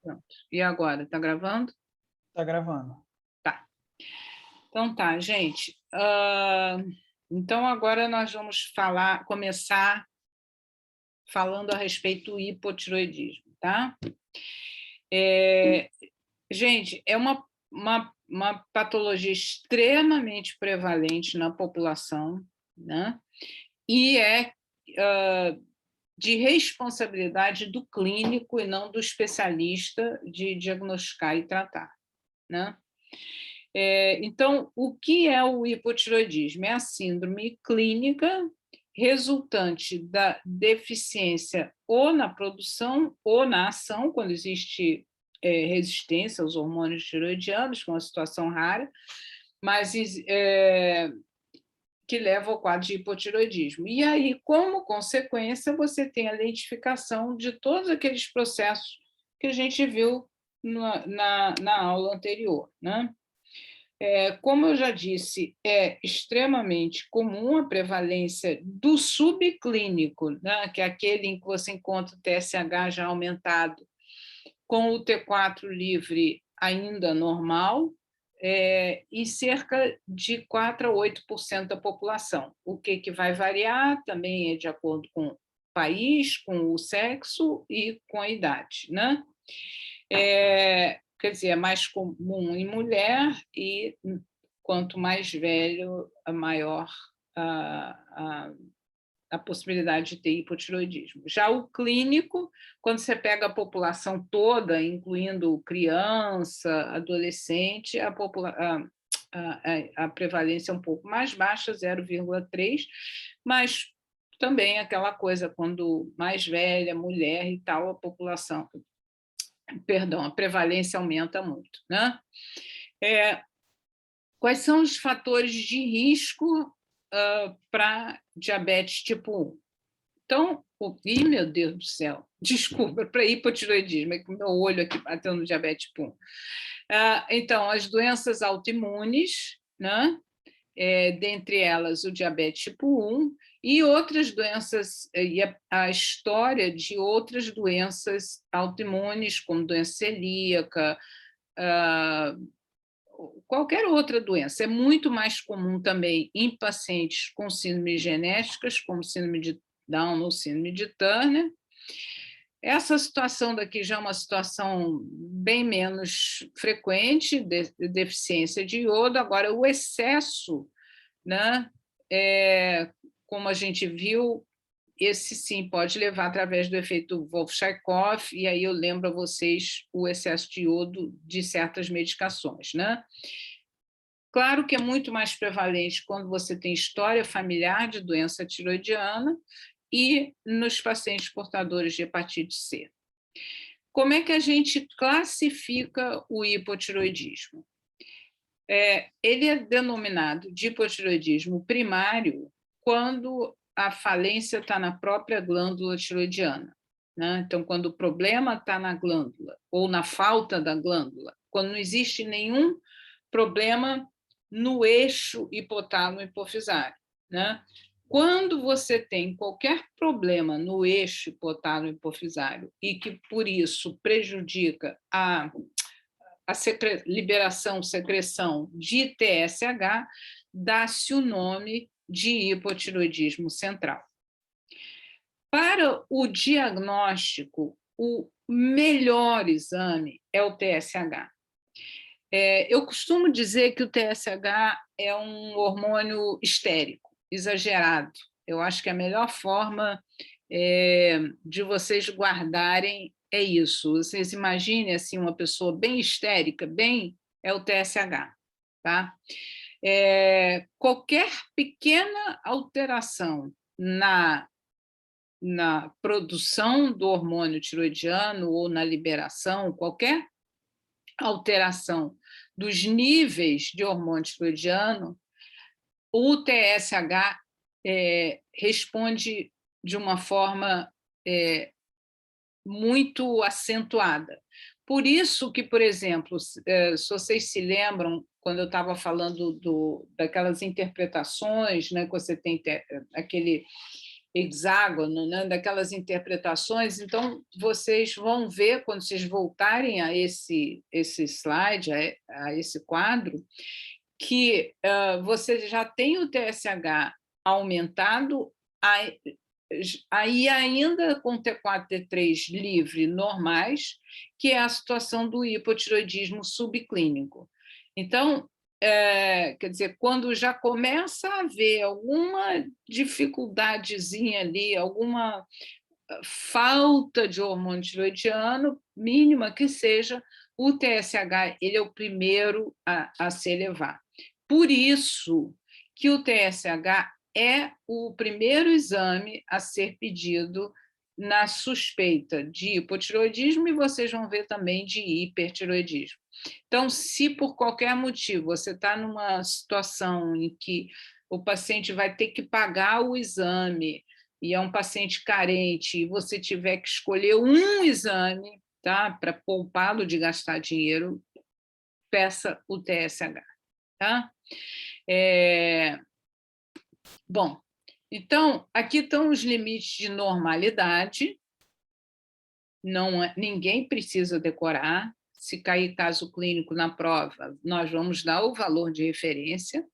Pronto. E agora, está gravando? Está gravando. Tá. Então tá, gente. Então agora nós vamos começar falando a respeito do hipotireoidismo, tá? Gente, é uma patologia extremamente prevalente na população, né? E é de responsabilidade do clínico e não do especialista de diagnosticar e tratar, né? Então, o que é o hipotireoidismo? É a síndrome clínica resultante da deficiência ou na produção ou na ação, quando existe resistência aos hormônios tireoidianos, que é uma situação rara, mas que leva ao quadro de hipotireoidismo. E aí, como consequência, você tem a identificação de todos aqueles processos que a gente viu na aula anterior, né? Como eu já disse, é extremamente comum a prevalência do subclínico, né, que é aquele em que você encontra o TSH já aumentado, com o T4 livre ainda normal, e cerca de 4 a 8% da população. O que vai variar também é de acordo com o país, com o sexo e com a idade, né? Quer dizer, é mais comum em mulher e quanto mais velho, maior a possibilidade de ter hipotireoidismo. Já o clínico, quando você pega a população toda, incluindo criança, adolescente, a prevalência é um pouco mais baixa, 0,3, mas também aquela coisa, quando mais velha, mulher e tal, a população, a prevalência aumenta muito, né? Quais são os fatores de risco para diabetes tipo 1? Então, meu Deus do céu, desculpa, para hipotireoidismo, é que o meu olho aqui bateu no diabetes tipo 1. Então, as doenças autoimunes, né? Dentre elas o diabetes tipo 1, e outras doenças, e a história de outras doenças autoimunes, como doença celíaca, qualquer outra doença. É muito mais comum também em pacientes com síndromes genéticas, como síndrome de Down ou síndrome de Turner. Essa situação daqui já é uma situação bem menos frequente, de deficiência de iodo. Agora, o excesso, né, como a gente viu, esse sim pode levar através do efeito Wolff-Chaikoff, e aí eu lembro a vocês o excesso de iodo de certas medicações, né? Claro que é muito mais prevalente quando você tem história familiar de doença tiroidiana e nos pacientes portadores de hepatite C. Como é que a gente classifica o hipotiroidismo? Ele é denominado de hipotiroidismo primário quando a falência está na própria glândula tiroidiana, né? Então, quando o problema está na glândula ou na falta da glândula, quando não existe nenhum problema no eixo hipotálamo-hipofisário, né? Quando você tem qualquer problema no eixo hipotálamo-hipofisário e que, por isso, prejudica a liberação, secreção de TSH, dá-se o nome de hipotireoidismo central. Para o diagnóstico, o melhor exame é o TSH. Eu costumo dizer que o TSH é um hormônio histérico, exagerado. Eu acho que a melhor forma de vocês guardarem é isso. Vocês imaginem assim, uma pessoa bem histérica, é o TSH. Tá? Qualquer pequena alteração na produção do hormônio tiroidiano ou na liberação, qualquer alteração dos níveis de hormônio tiroidiano, o TSH responde de uma forma muito acentuada. Por isso que, por exemplo, se vocês se lembram, quando eu estava falando daquelas interpretações, né, que você tem aquele hexágono, né, daquelas interpretações. Então, vocês vão ver, quando vocês voltarem a esse slide, a esse quadro, que você já tem o TSH aumentado, aí ainda com T4, T3 livre normais, que é a situação do hipotireoidismo subclínico. Então, quer dizer, quando já começa a haver alguma dificuldadezinha ali, alguma falta de hormônio tiroidiano, mínima que seja, o TSH ele é o primeiro a se elevar. Por isso que o TSH é o primeiro exame a ser pedido na suspeita de hipotireoidismo, e vocês vão ver também de hipertireoidismo. Então, se por qualquer motivo você está numa situação em que o paciente vai ter que pagar o exame e é um paciente carente e você tiver que escolher um exame, tá, para poupá-lo de gastar dinheiro, peça o TSH. Tá? Bom, então, aqui estão os limites de normalidade. Ninguém precisa decorar. Se cair caso clínico na prova, nós vamos dar o valor de referência.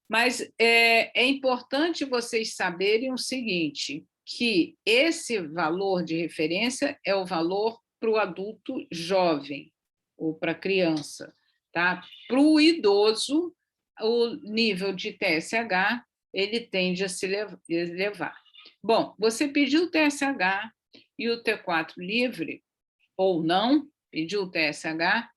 Mas é importante vocês saberem o seguinte, que esse valor de referência é o valor para o adulto jovem ou para a criança. Tá? Para o idoso, o nível de TSH ele tende a se elevar. Bom, você pediu o TSH e o T4 livre, ou não, pediu o TSH,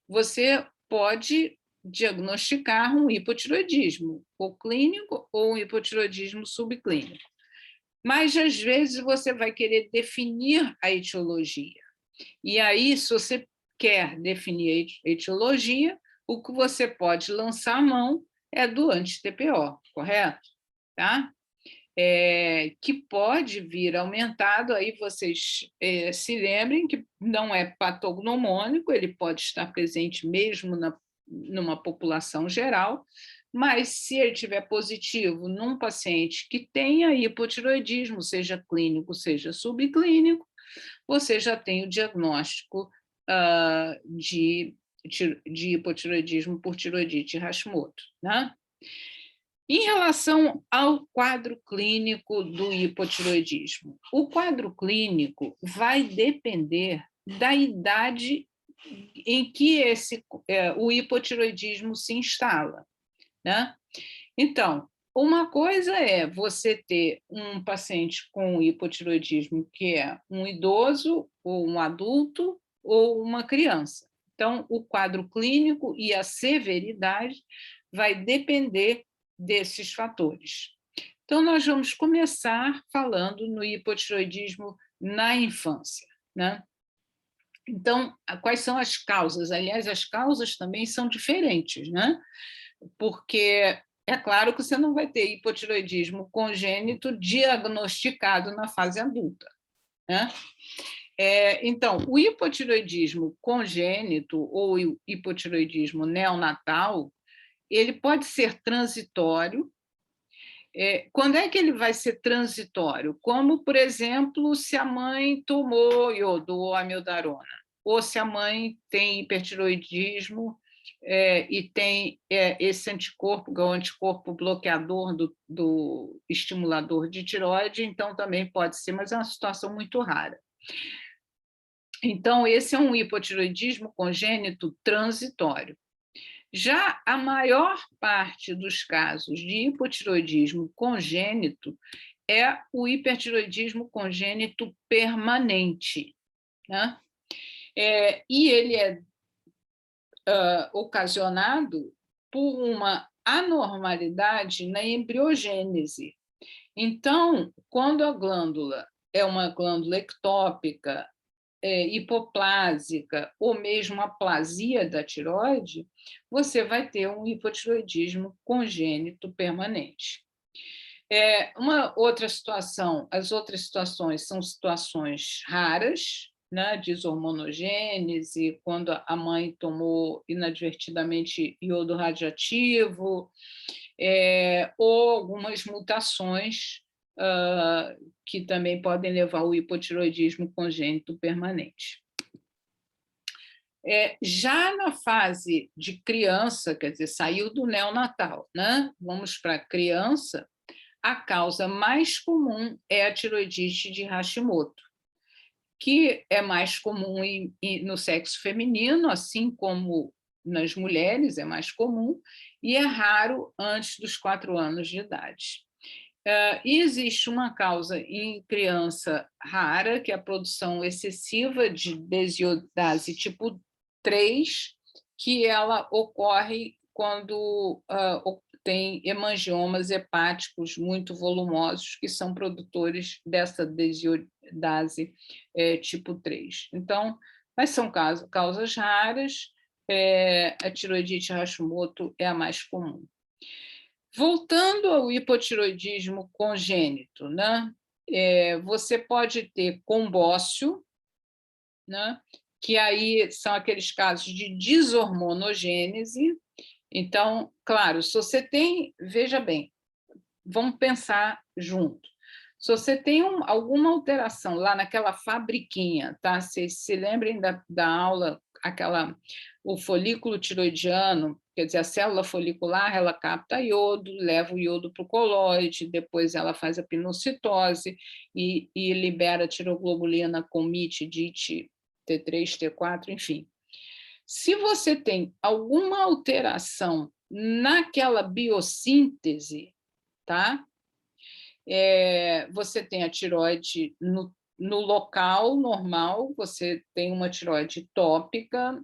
você pode diagnosticar um hipotireoidismo, ou clínico ou um hipotireoidismo subclínico. Mas, às vezes, você vai querer definir a etiologia. E aí, se você quer definir a etiologia, o que você pode lançar a mão é do anti-TPO, correto? Tá? Que pode vir aumentado, aí vocês se lembrem que não é patognomônico, ele pode estar presente mesmo numa população geral, mas se ele tiver positivo num paciente que tenha hipotireoidismo, seja clínico, seja subclínico, você já tem o diagnóstico de hipotireoidismo por tireoidite Hashimoto, né? Em relação ao quadro clínico do hipotireoidismo, o quadro clínico vai depender da idade em que o hipotireoidismo se instala, né? Então, uma coisa é você ter um paciente com hipotireoidismo que é um idoso, ou um adulto, ou uma criança. Então, o quadro clínico e a severidade vai depender desses fatores. Então, nós vamos começar falando no hipotireoidismo na infância, né? Então, quais são as causas? Aliás, as causas também são diferentes, né? Porque é claro que você não vai ter hipotireoidismo congênito diagnosticado na fase adulta, né? Então, o hipotireoidismo congênito ou hipotireoidismo neonatal, ele pode ser transitório. Quando é que ele vai ser transitório? Como, por exemplo, se a mãe tomou iodo ou amiodarona, ou se a mãe tem hipertireoidismo e tem esse anticorpo, que é o anticorpo bloqueador do estimulador de tireoide, então também pode ser, mas é uma situação muito rara. Então, esse é um hipotireoidismo congênito transitório. Já a maior parte dos casos de hipotireoidismo congênito é o hipertireoidismo congênito permanente, né? E ele é ocasionado por uma anormalidade na embriogênese. Então, quando a glândula é uma glândula ectópica, hipoplásica ou mesmo aplasia da tireoide, você vai ter um hipotireoidismo congênito permanente. Uma outra situação, as outras situações são situações raras, né, desormonogênese, quando a mãe tomou inadvertidamente iodo radioativo, ou algumas mutações que também podem levar ao hipotireoidismo congênito permanente. Já na fase de criança, quer dizer, saiu do neonatal, né? Vamos para a criança, a causa mais comum é a tiroidite de Hashimoto, que é mais comum no sexo feminino, assim como nas mulheres, é mais comum, e é raro antes dos 4 anos de idade. E existe uma causa em criança rara, que é a produção excessiva de desiodase tipo 3, que ela ocorre quando tem hemangiomas hepáticos muito volumosos, que são produtores dessa desiodase tipo 3. Então, mas são causas raras, a tiroidite Hashimoto é a mais comum. Voltando ao hipotireoidismo congênito, né? Você pode ter combócio, né? Que aí são aqueles casos de desarmonogênese. Então, claro, se você tem, veja bem, vamos pensar junto. Se você tem alguma alteração lá naquela fabriquinha, tá? Vocês se lembrem da aula, o folículo tiroidiano, quer dizer, a célula folicular, ela capta iodo, leva o iodo para o coloide, depois ela faz a pinocitose e libera tiroglobulina com MIT, DIT, T3, T4, enfim. Se você tem alguma alteração naquela biossíntese, tá? Você tem a tireoide no local normal, você tem uma tireoide tópica,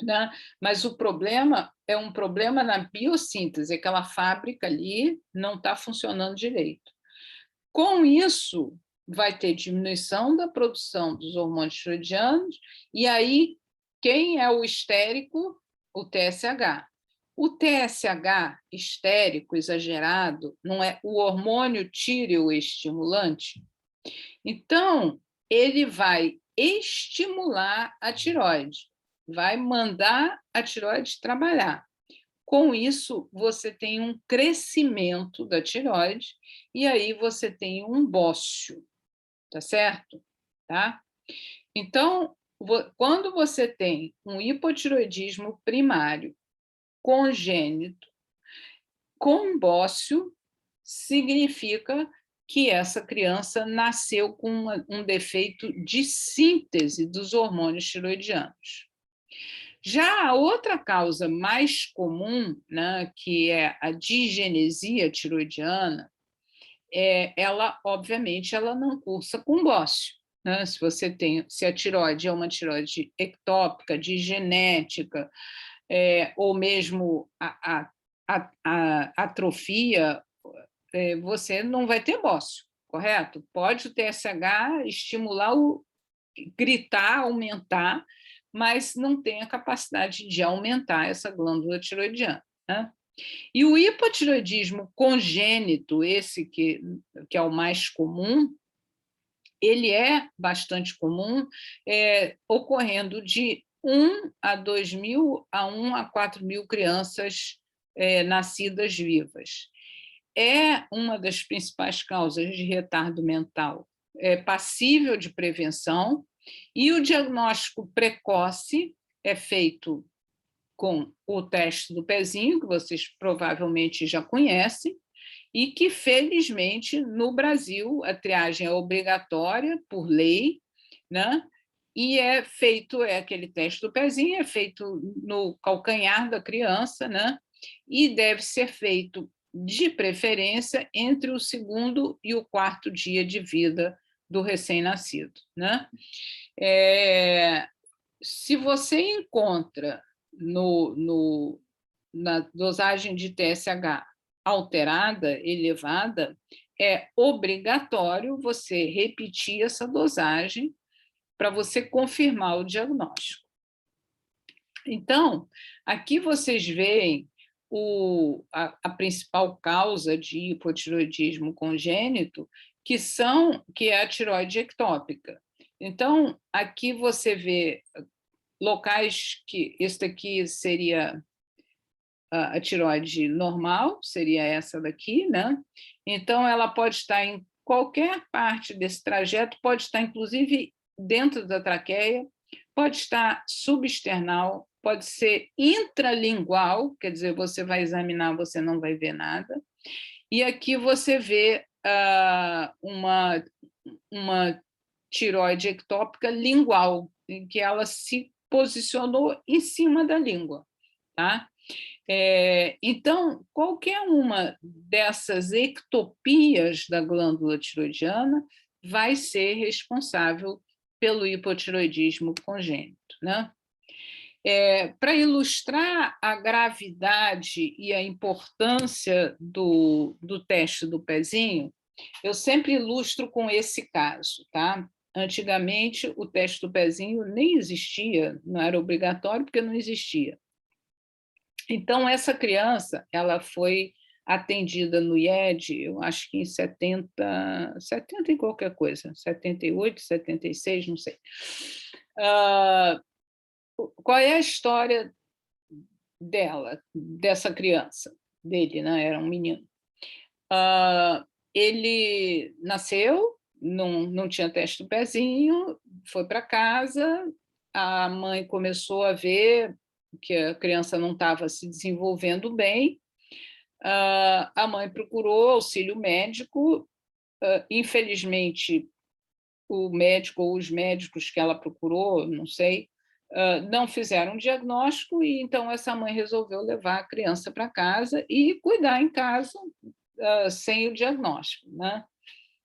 né? Mas o problema é um problema na biossíntese, aquela fábrica ali não está funcionando direito. Com isso, vai ter diminuição da produção dos hormônios tiroidianos, e aí, quem é o histérico? O TSH. O TSH histérico, exagerado, não é o hormônio tireoestimulante? Então, ele vai estimular a tireoide, vai mandar a tireoide trabalhar. Com isso, você tem um crescimento da tireoide e aí você tem um bócio, tá certo? Tá? Então, quando você tem um hipotireoidismo primário congênito com bócio, significa que essa criança nasceu com um defeito de síntese dos hormônios tiroidianos. Já a outra causa mais comum, né, que é a digenesia tiroidiana, ela, obviamente, ela não cursa com bócio. Né? Se a tireoide é uma tireoide ectópica, digenética, ou mesmo a atrofia, você não vai ter bócio, correto? Pode o TSH estimular gritar, aumentar, mas não tem a capacidade de aumentar essa glândula tiroidiana. Né? E o hipotireoidismo congênito, esse que é o mais comum, ele é bastante comum, ocorrendo de 1 a 2.000 a 1 a 4.000 crianças nascidas vivas. É uma das principais causas de retardo mental, passível de prevenção, e o diagnóstico precoce é feito com o teste do pezinho, que vocês provavelmente já conhecem, e que, felizmente, no Brasil, a triagem é obrigatória por lei, né? E aquele teste do pezinho, é feito no calcanhar da criança, né? E deve ser feito, de preferência, entre o 2º e o 4º dia de vida do recém-nascido, né? Se você encontra na dosagem de TSH alterada, elevada, é obrigatório você repetir essa dosagem para você confirmar o diagnóstico. Então, aqui vocês veem a principal causa de hipotireoidismo congênito, que é a tireoide ectópica. Então, aqui você vê locais que... Este aqui seria a tireoide normal, seria essa daqui, né? Então, ela pode estar em qualquer parte desse trajeto, pode estar, inclusive, dentro da traqueia, pode estar subesternal, pode ser intralingual, quer dizer, você vai examinar, você não vai ver nada. E aqui você vê uma tireoide ectópica lingual, em que ela se posicionou em cima da língua, tá? Então, qualquer uma dessas ectopias da glândula tiroidiana vai ser responsável pelo hipotiroidismo congênito, né? Para ilustrar a gravidade e a importância do teste do pezinho, eu sempre ilustro com esse caso, tá? Antigamente, o teste do pezinho nem existia, não era obrigatório porque não existia. Então, essa criança, ela foi atendida no IED, eu acho que em 70 e qualquer coisa, 78, 76, não sei. Qual é a história dela, dessa criança? Dele, né? Era um menino. Ele nasceu, não tinha teste do pezinho, foi para casa, a mãe começou a ver que a criança não estava se desenvolvendo bem, a mãe procurou auxílio médico, infelizmente, o médico ou os médicos que ela procurou, não sei, não fizeram um diagnóstico, e então essa mãe resolveu levar a criança para casa e cuidar em casa sem o diagnóstico, né?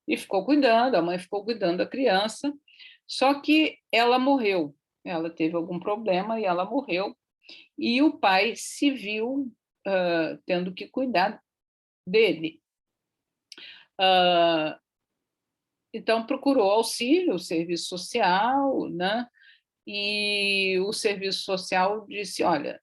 E ficou cuidando, a mãe ficou cuidando da criança, só que ela morreu, ela teve algum problema e ela morreu, e o pai se viu tendo que cuidar dele. Então, procurou auxílio, o serviço social, né? E o serviço social disse, olha,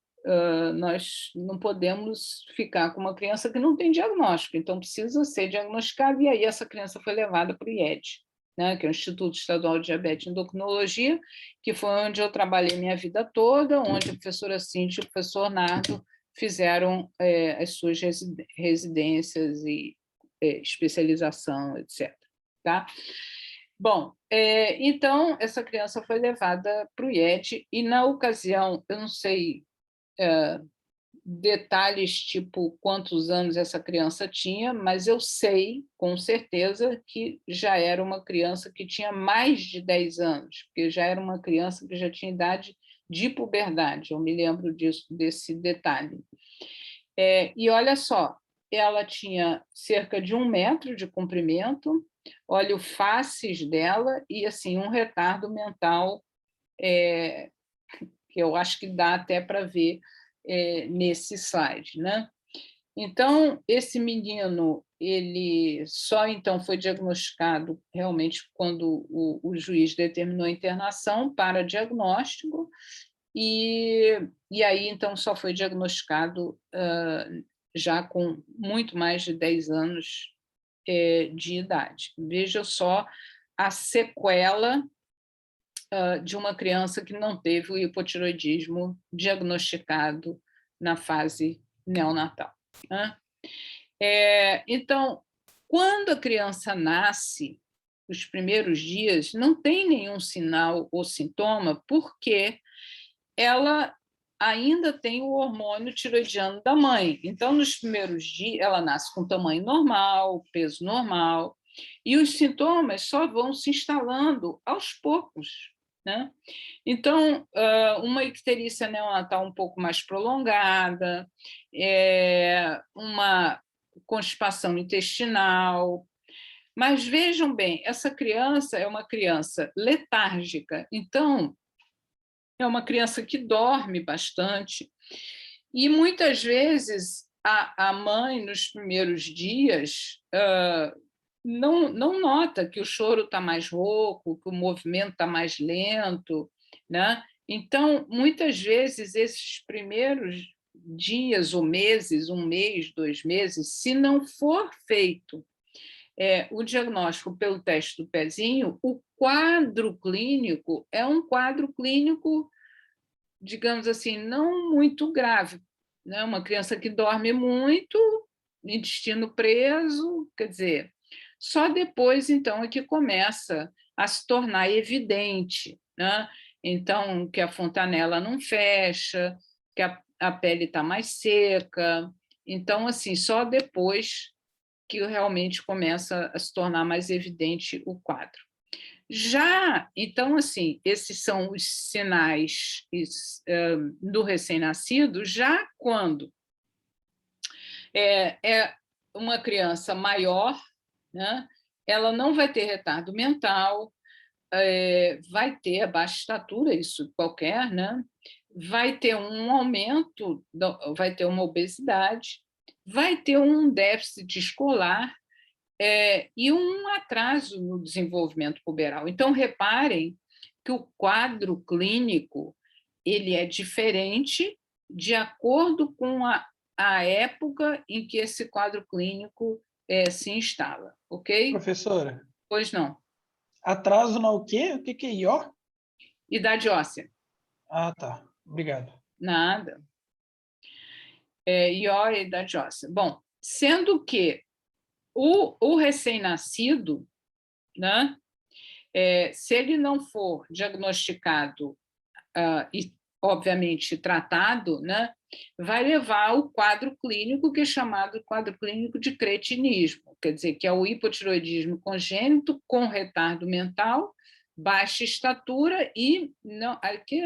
nós não podemos ficar com uma criança que não tem diagnóstico, então precisa ser diagnosticada, e aí essa criança foi levada para o IED, né, que é o Instituto Estadual de Diabetes e Endocrinologia, que foi onde eu trabalhei minha vida toda, onde a professora Cíntia e o professor Nardo fizeram as suas residências e especialização, etc. Tá? Bom, então essa criança foi levada para o IED e, na ocasião, eu não sei detalhes tipo quantos anos essa criança tinha, mas eu sei com certeza que já era uma criança que tinha mais de 10 anos, porque já era uma criança que já tinha idade de puberdade, eu me lembro desse detalhe. E olha só, ela tinha cerca de 1 metro de comprimento, olha o faces dela e assim um retardo mental que eu acho que dá até para ver nesse slide, né? Então, esse menino, ele só então foi diagnosticado realmente quando o juiz determinou a internação para diagnóstico, e aí então só foi diagnosticado já com muito mais de 10 anos de idade. Veja só a sequela de uma criança que não teve o hipotiroidismo diagnosticado na fase neonatal, né? Então, quando a criança nasce, os primeiros dias, não tem nenhum sinal ou sintoma, porque ela ainda tem o hormônio tiroidiano da mãe. Então, nos primeiros dias, ela nasce com tamanho normal, peso normal, e os sintomas só vão se instalando aos poucos, né? Então, uma icterícia neonatal um pouco mais prolongada, uma constipação intestinal. Mas vejam bem, essa criança é uma criança letárgica, então é uma criança que dorme bastante, e muitas vezes a mãe, nos primeiros dias, não nota que o choro está mais rouco, que o movimento está mais lento, né? Então, muitas vezes, esses primeiros dias ou meses, 1 mês, 2 meses, se não for feito o diagnóstico pelo teste do pezinho, o quadro clínico é um quadro clínico, digamos assim, não muito grave, né? Uma criança que dorme muito, intestino preso, quer dizer, só depois, então, é que começa a se tornar evidente, né? Então, que a fontanela não fecha, que a pele está mais seca. Então, assim, só depois que realmente começa a se tornar mais evidente o quadro. Já, então, assim, esses são os sinais do recém-nascido, já quando é uma criança maior, né? Ela não vai ter retardo mental, vai ter a baixa estatura, isso qualquer, né? Vai ter um aumento, vai ter uma obesidade, vai ter um déficit escolar e um atraso no desenvolvimento puberal. Então, reparem que o quadro clínico ele é diferente de acordo com a época em que esse quadro clínico se instala, ok? Professora, Pois não. atraso na o quê? O que que é IO? Idade óssea, Ah, tá. Obrigado. nada. IO é idade óssea. Bom, sendo que o recém-nascido, né, se ele não for diagnosticado e, obviamente, tratado, né, vai levar ao quadro clínico que é chamado quadro clínico de cretinismo, quer dizer, que é o hipotiroidismo congênito com retardo mental, baixa estatura e não, aqui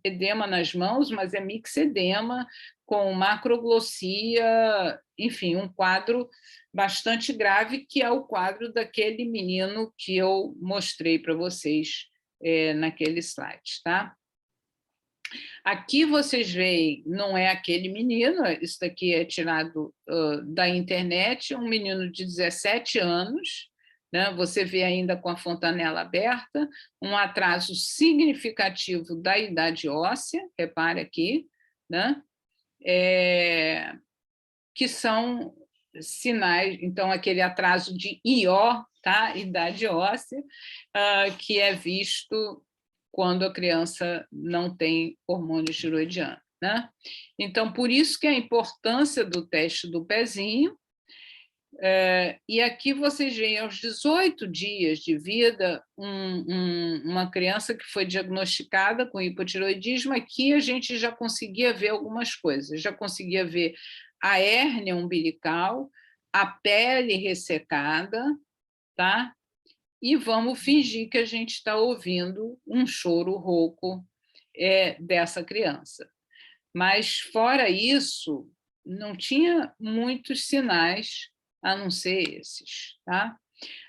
edema nas mãos, mas é mixedema com macroglossia, enfim, um quadro bastante grave, que é o quadro daquele menino que eu mostrei para vocês naquele slide, tá? Aqui vocês veem, não é aquele menino, isso daqui é tirado da internet, um menino de 17 anos, né? Você vê ainda com a fontanela aberta, um atraso significativo da idade óssea, repare aqui, né? Que são sinais, então, aquele atraso de IO, tá? Idade óssea, que é visto quando a criança não tem hormônio tiroidiano, né? Então, por isso que a importância do teste do pezinho, e aqui vocês veem, aos 18 dias de vida, uma criança que foi diagnosticada com hipotiroidismo, aqui a gente já conseguia ver algumas coisas, já conseguia ver a hérnia umbilical, a pele ressecada, tá? E vamos fingir que a gente está ouvindo um choro rouco dessa criança. Mas, fora isso, não tinha muitos sinais a não ser esses, tá?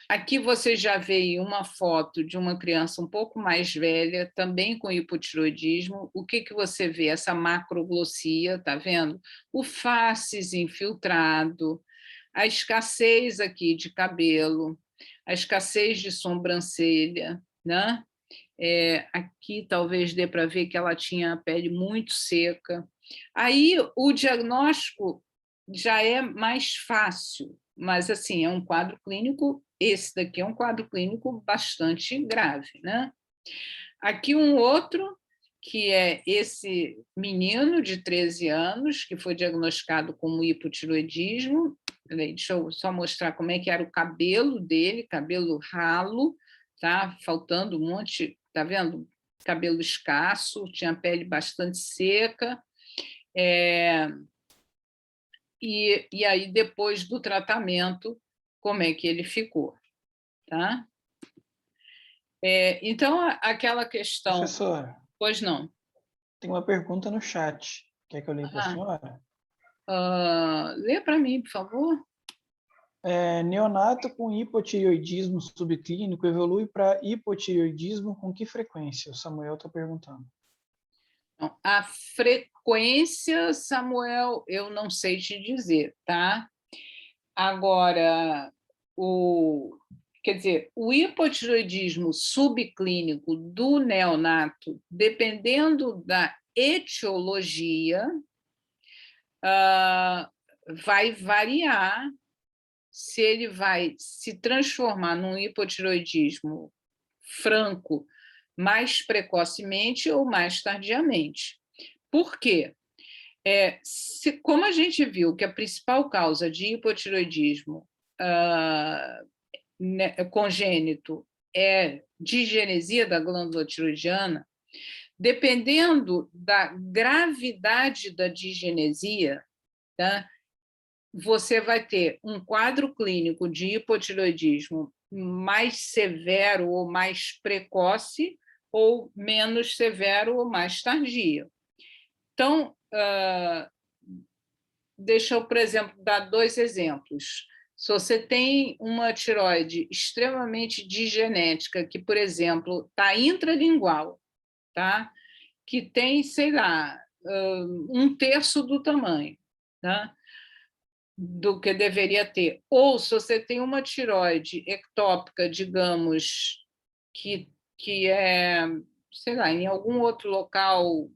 Aqui você já vê uma foto de uma criança um pouco mais velha, também com hipotiroidismo. O que você vê? Essa macroglossia, tá vendo? O faces infiltrado, a escassez aqui de cabelo, a escassez de sobrancelha, né? Aqui talvez dê para ver que ela tinha a pele muito seca. Aí o diagnóstico já é mais fácil, mas assim, é um quadro clínico, esse daqui é um quadro clínico bastante grave, né? Aqui um outro, que é esse menino de 13 anos, que foi diagnosticado como hipotiroidismo. Deixa eu só mostrar como é que era o cabelo dele, cabelo ralo, tá? Faltando um monte, tá vendo? Cabelo escasso, tinha a pele bastante seca. E aí, depois do tratamento, como é que ele ficou, tá? Então, aquela questão... Professora, Pois não. tem uma pergunta no chat. Quer que eu leia para a senhora? Lê para mim, por favor. Neonato com hipotireoidismo subclínico evolui para hipotireoidismo com que frequência? O Samuel está perguntando. Então, a frequência, Samuel, eu não sei te dizer, tá? Agora, quer dizer, o hipotireoidismo subclínico do neonato, dependendo da etiologia, vai variar se ele vai se transformar num hipotireoidismo franco mais precocemente ou mais tardiamente. Por quê? Como a gente viu que a principal causa de hipotireoidismo congênito é digenesia da glândula tiroidiana, dependendo da gravidade da digenesia, tá? Você vai ter um quadro clínico de hipotireoidismo mais severo ou mais precoce, ou menos severo ou mais tardio. Então, deixa eu, por exemplo, dar 2 exemplos. Se você tem uma tireoide extremamente digenética, que, por exemplo, está intralingual, tá? Que tem, sei lá, 1/3 do tamanho, tá? Do que deveria ter. Ou se você tem uma tireoide ectópica, digamos, que é, sei lá, em algum outro local,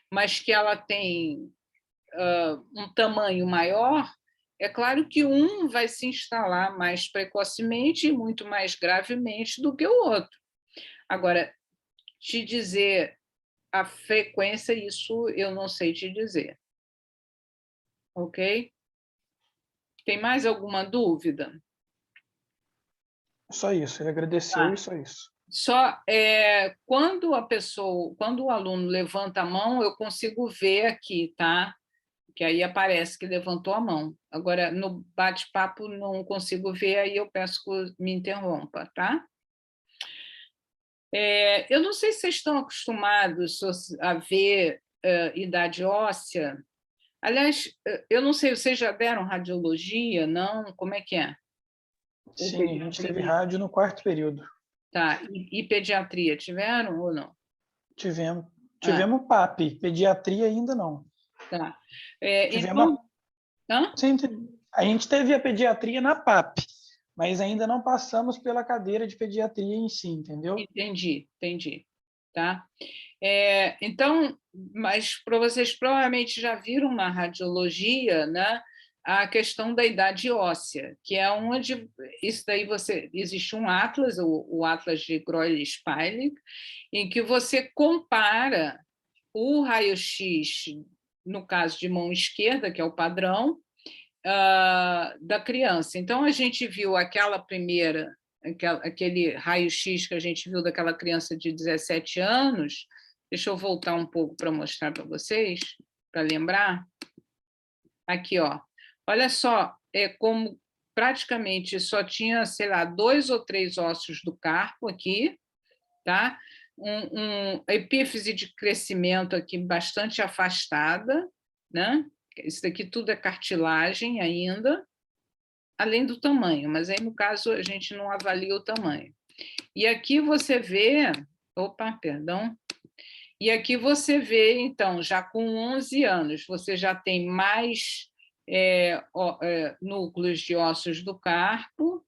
mas que ela tem um tamanho maior, é claro que um vai se instalar mais precocemente e muito mais gravemente do que o outro. Agora, te dizer a frequência, isso eu não sei te dizer. Ok? Tem mais alguma dúvida? Só isso, ele agradeceu e só isso. Só quando o aluno levanta a mão, eu consigo ver aqui, tá? Que aí aparece que levantou a mão. Agora, no bate-papo, não consigo ver, aí eu peço que me interrompa, tá? Eu não sei se vocês estão acostumados a ver idade óssea. Aliás, eu não sei, vocês já deram radiologia, não? Como é que é? Sim, a gente teve rádio no 4º período. Tá, e pediatria, tiveram ou não? Tivemos PAP, pediatria ainda não. Tá. Tivemos Hã? Sim, a gente teve a pediatria na PAP, mas ainda não passamos pela cadeira de pediatria em si, entendeu? Entendi. Tá? Então, mas vocês provavelmente já viram na radiologia, né, a questão da idade óssea, que é onde isso daí existe um atlas, o atlas de Greulich-Speilig, em que você compara o raio-x, no caso de mão esquerda, que é o padrão, da criança. Então, a gente viu aquele raio-x que a gente viu daquela criança de 17 anos. Deixa eu voltar um pouco para mostrar para vocês, para lembrar. Aqui, ó. Olha só, como praticamente só tinha, sei lá, 2 ou 3 ossos do carpo aqui, tá? Epífise de crescimento aqui bastante afastada, né? Isso daqui tudo é cartilagem ainda, além do tamanho, mas aí, no caso, a gente não avalia o tamanho. E aqui você vê... Opa, perdão. E aqui você vê, então, já com 11 anos, você já tem mais núcleos de ossos do carpo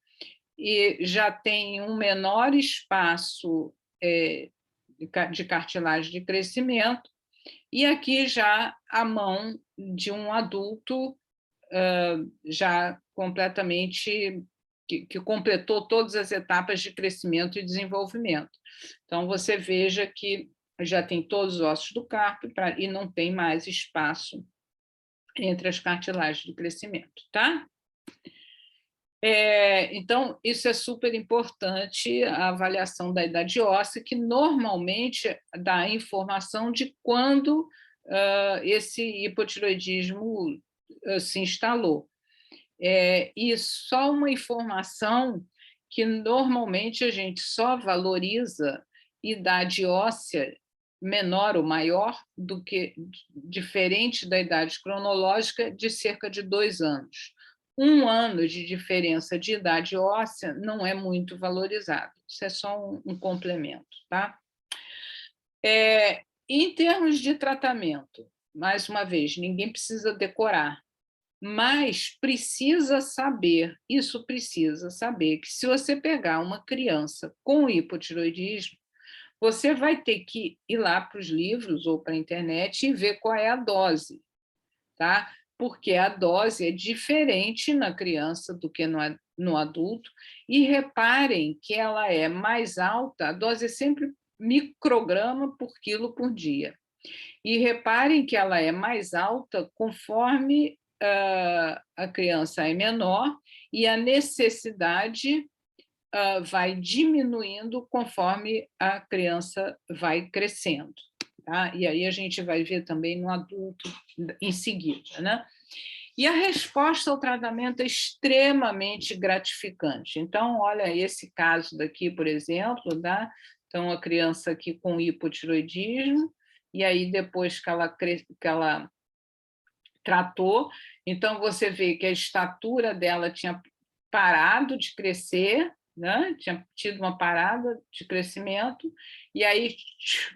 e já tem um menor espaço de cartilagem de crescimento, e aqui já a mão de um adulto já completamente que completou todas as etapas de crescimento e desenvolvimento. Então, você veja que já tem todos os ossos do carpo e não tem mais espaço entre as cartilagens de crescimento, tá? Então, isso é super importante, a avaliação da idade óssea, que normalmente dá informação de quando esse hipotireoidismo se instalou. E só uma informação que normalmente a gente só valoriza idade óssea menor ou maior do que diferente da idade cronológica de cerca de 2 anos. 1 ano de diferença de idade óssea não é muito valorizado. Isso é só um complemento, tá? Em termos de tratamento, mais uma vez, ninguém precisa decorar, mas precisa saber que se você pegar uma criança com hipotireoidismo, você vai ter que ir lá para os livros ou para a internet e ver qual é a dose, tá? Porque a dose é diferente na criança do que no adulto, e reparem que ela é mais alta, a dose é sempre micrograma por quilo por dia, E reparem que ela é mais alta conforme a criança é menor e a necessidade vai diminuindo conforme a criança vai crescendo. Tá? E aí a gente vai ver também no adulto em seguida, né? E a resposta ao tratamento é extremamente gratificante. Então, olha esse caso daqui, por exemplo, tá? Então, a criança aqui com hipotiroidismo, e aí depois que ela tratou, então você vê que a estatura dela tinha parado de crescer, né? Tinha tido uma parada de crescimento, e aí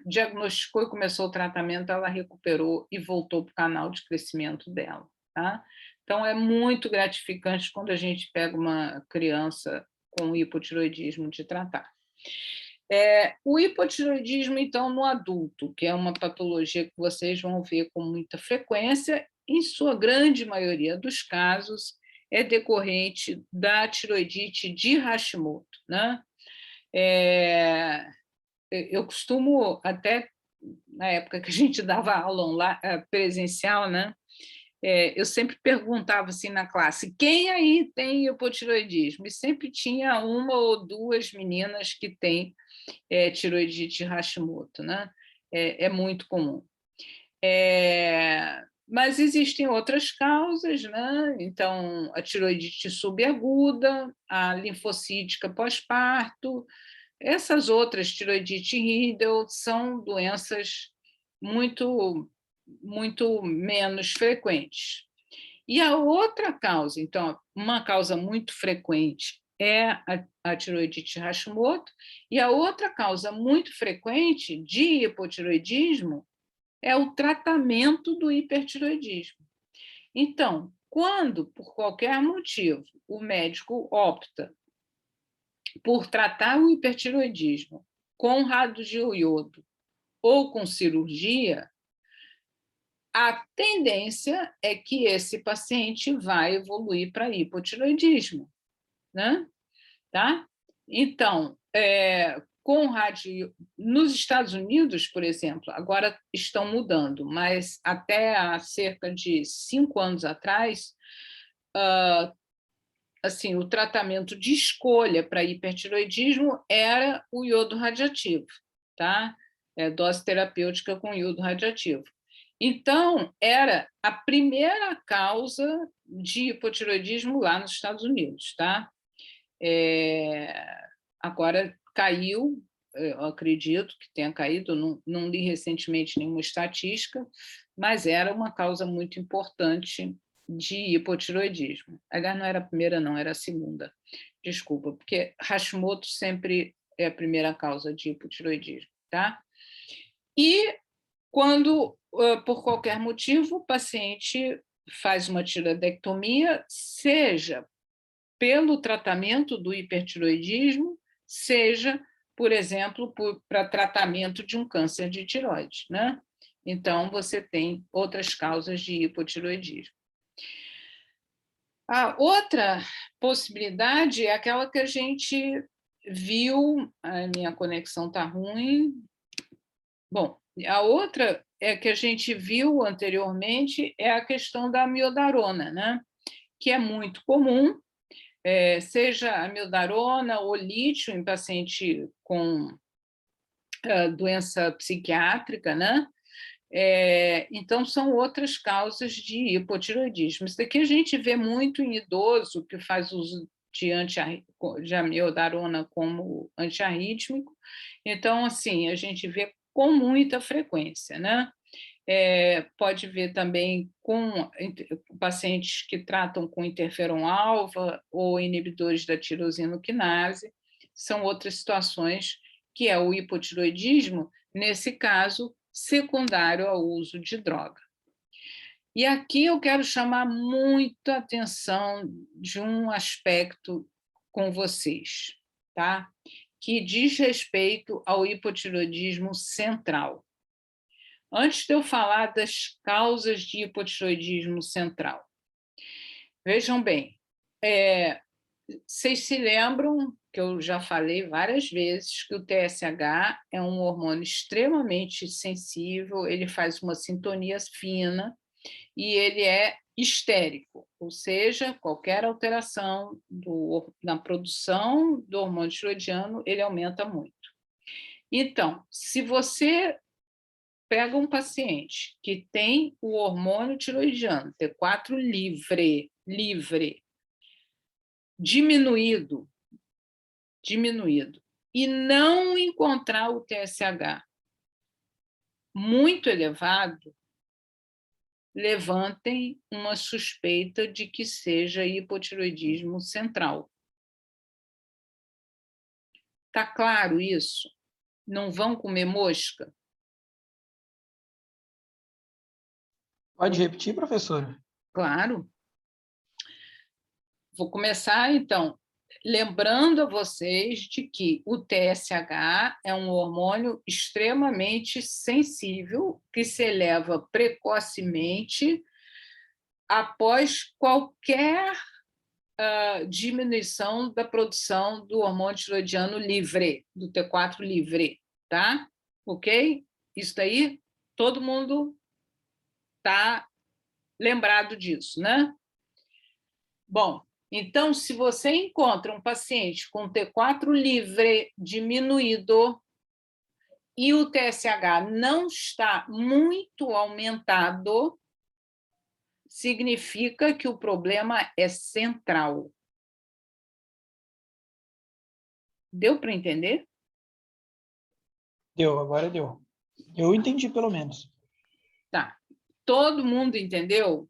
diagnosticou e começou o tratamento, ela recuperou e voltou para o canal de crescimento dela. Tá? Então, é muito gratificante quando a gente pega uma criança com hipotiroidismo de tratar. O hipotiroidismo, então, no adulto, que é uma patologia que vocês vão ver com muita frequência, em sua grande maioria dos casos, é decorrente da tiroidite de Hashimoto. Né? Eu costumo, até na época que a gente dava aula presencial, né? Eu sempre perguntava assim na classe, quem aí tem hipotiroidismo? E sempre tinha uma ou duas meninas que têm tiroidite Hashimoto, né? É muito comum. Mas existem outras causas, né? Então, a tiroidite subaguda, a linfocítica pós-parto, essas outras, tiroidite Riedel, são doenças muito menos frequentes. E a outra causa, então, uma causa muito frequente é a tiroidite Hashimoto, e a outra causa muito frequente de hipotiroidismo é o tratamento do hipertiroidismo. Então, quando, por qualquer motivo, o médico opta por tratar o hipertiroidismo com radioiodo ou com cirurgia, a tendência é que esse paciente vai evoluir para hipotiroidismo, né? Tá? Então, nos Estados Unidos, por exemplo, agora estão mudando, mas até há cerca de 5 anos atrás, assim, o tratamento de escolha para hipertiroidismo era o iodo radioativo, tá? Dose terapêutica com iodo radioativo. Então, era a primeira causa de hipotiroidismo lá nos Estados Unidos, tá? Agora caiu, eu acredito que tenha caído, não li recentemente nenhuma estatística, mas era uma causa muito importante de hipotiroidismo. Aliás, não era a primeira, não, era a segunda. Desculpa, porque Hashimoto sempre é a primeira causa de hipotiroidismo, tá? E quando, por qualquer motivo, o paciente faz uma tiroidectomia, seja pelo tratamento do hipertiroidismo, seja, por exemplo, para tratamento de um câncer de tireoide, né? Então, você tem outras causas de hipotiroidismo. A outra possibilidade é aquela que a gente viu, a minha conexão está ruim. Bom, a outra é que a gente viu anteriormente é a questão da amiodarona, né? Que é muito comum, seja amiodarona ou lítio em paciente com doença psiquiátrica, né? Então, são outras causas de hipotiroidismo. Isso daqui a gente vê muito em idoso que faz uso de amiodarona como antiarrítmico. Então, assim, a gente vê com muita frequência, né? Pode ver também com pacientes que tratam com interferon-alfa ou inibidores da tirosinoquinase, são outras situações que é o hipotiroidismo, nesse caso, secundário ao uso de droga. E aqui eu quero chamar muita atenção de um aspecto com vocês, tá? Que diz respeito ao hipotiroidismo central. Antes de eu falar das causas de hipotiroidismo central, vejam bem, vocês se lembram que eu já falei várias vezes que o TSH é um hormônio extremamente sensível, ele faz uma sintonia fina e ele é histérico, ou seja, qualquer alteração na produção do hormônio tiroidiano, ele aumenta muito. Então, se você pega um paciente que tem o hormônio tiroidiano, T4 livre, diminuído, e não encontrar o TSH muito elevado, levantem uma suspeita de que seja hipotiroidismo central. Tá claro isso? Não vão comer mosca? Pode repetir, professora? Claro. Vou começar, então, lembrando a vocês de que o TSH é um hormônio extremamente sensível que se eleva precocemente após qualquer diminuição da produção do hormônio tiroidiano livre, do T4 livre, tá? Ok? Isso daí, todo mundo está lembrado disso, né? Bom, então, se você encontra um paciente com T4 livre diminuído e o TSH não está muito aumentado, significa que o problema é central. Deu para entender? Deu, agora deu. Eu entendi, pelo menos. Tá. Todo mundo entendeu?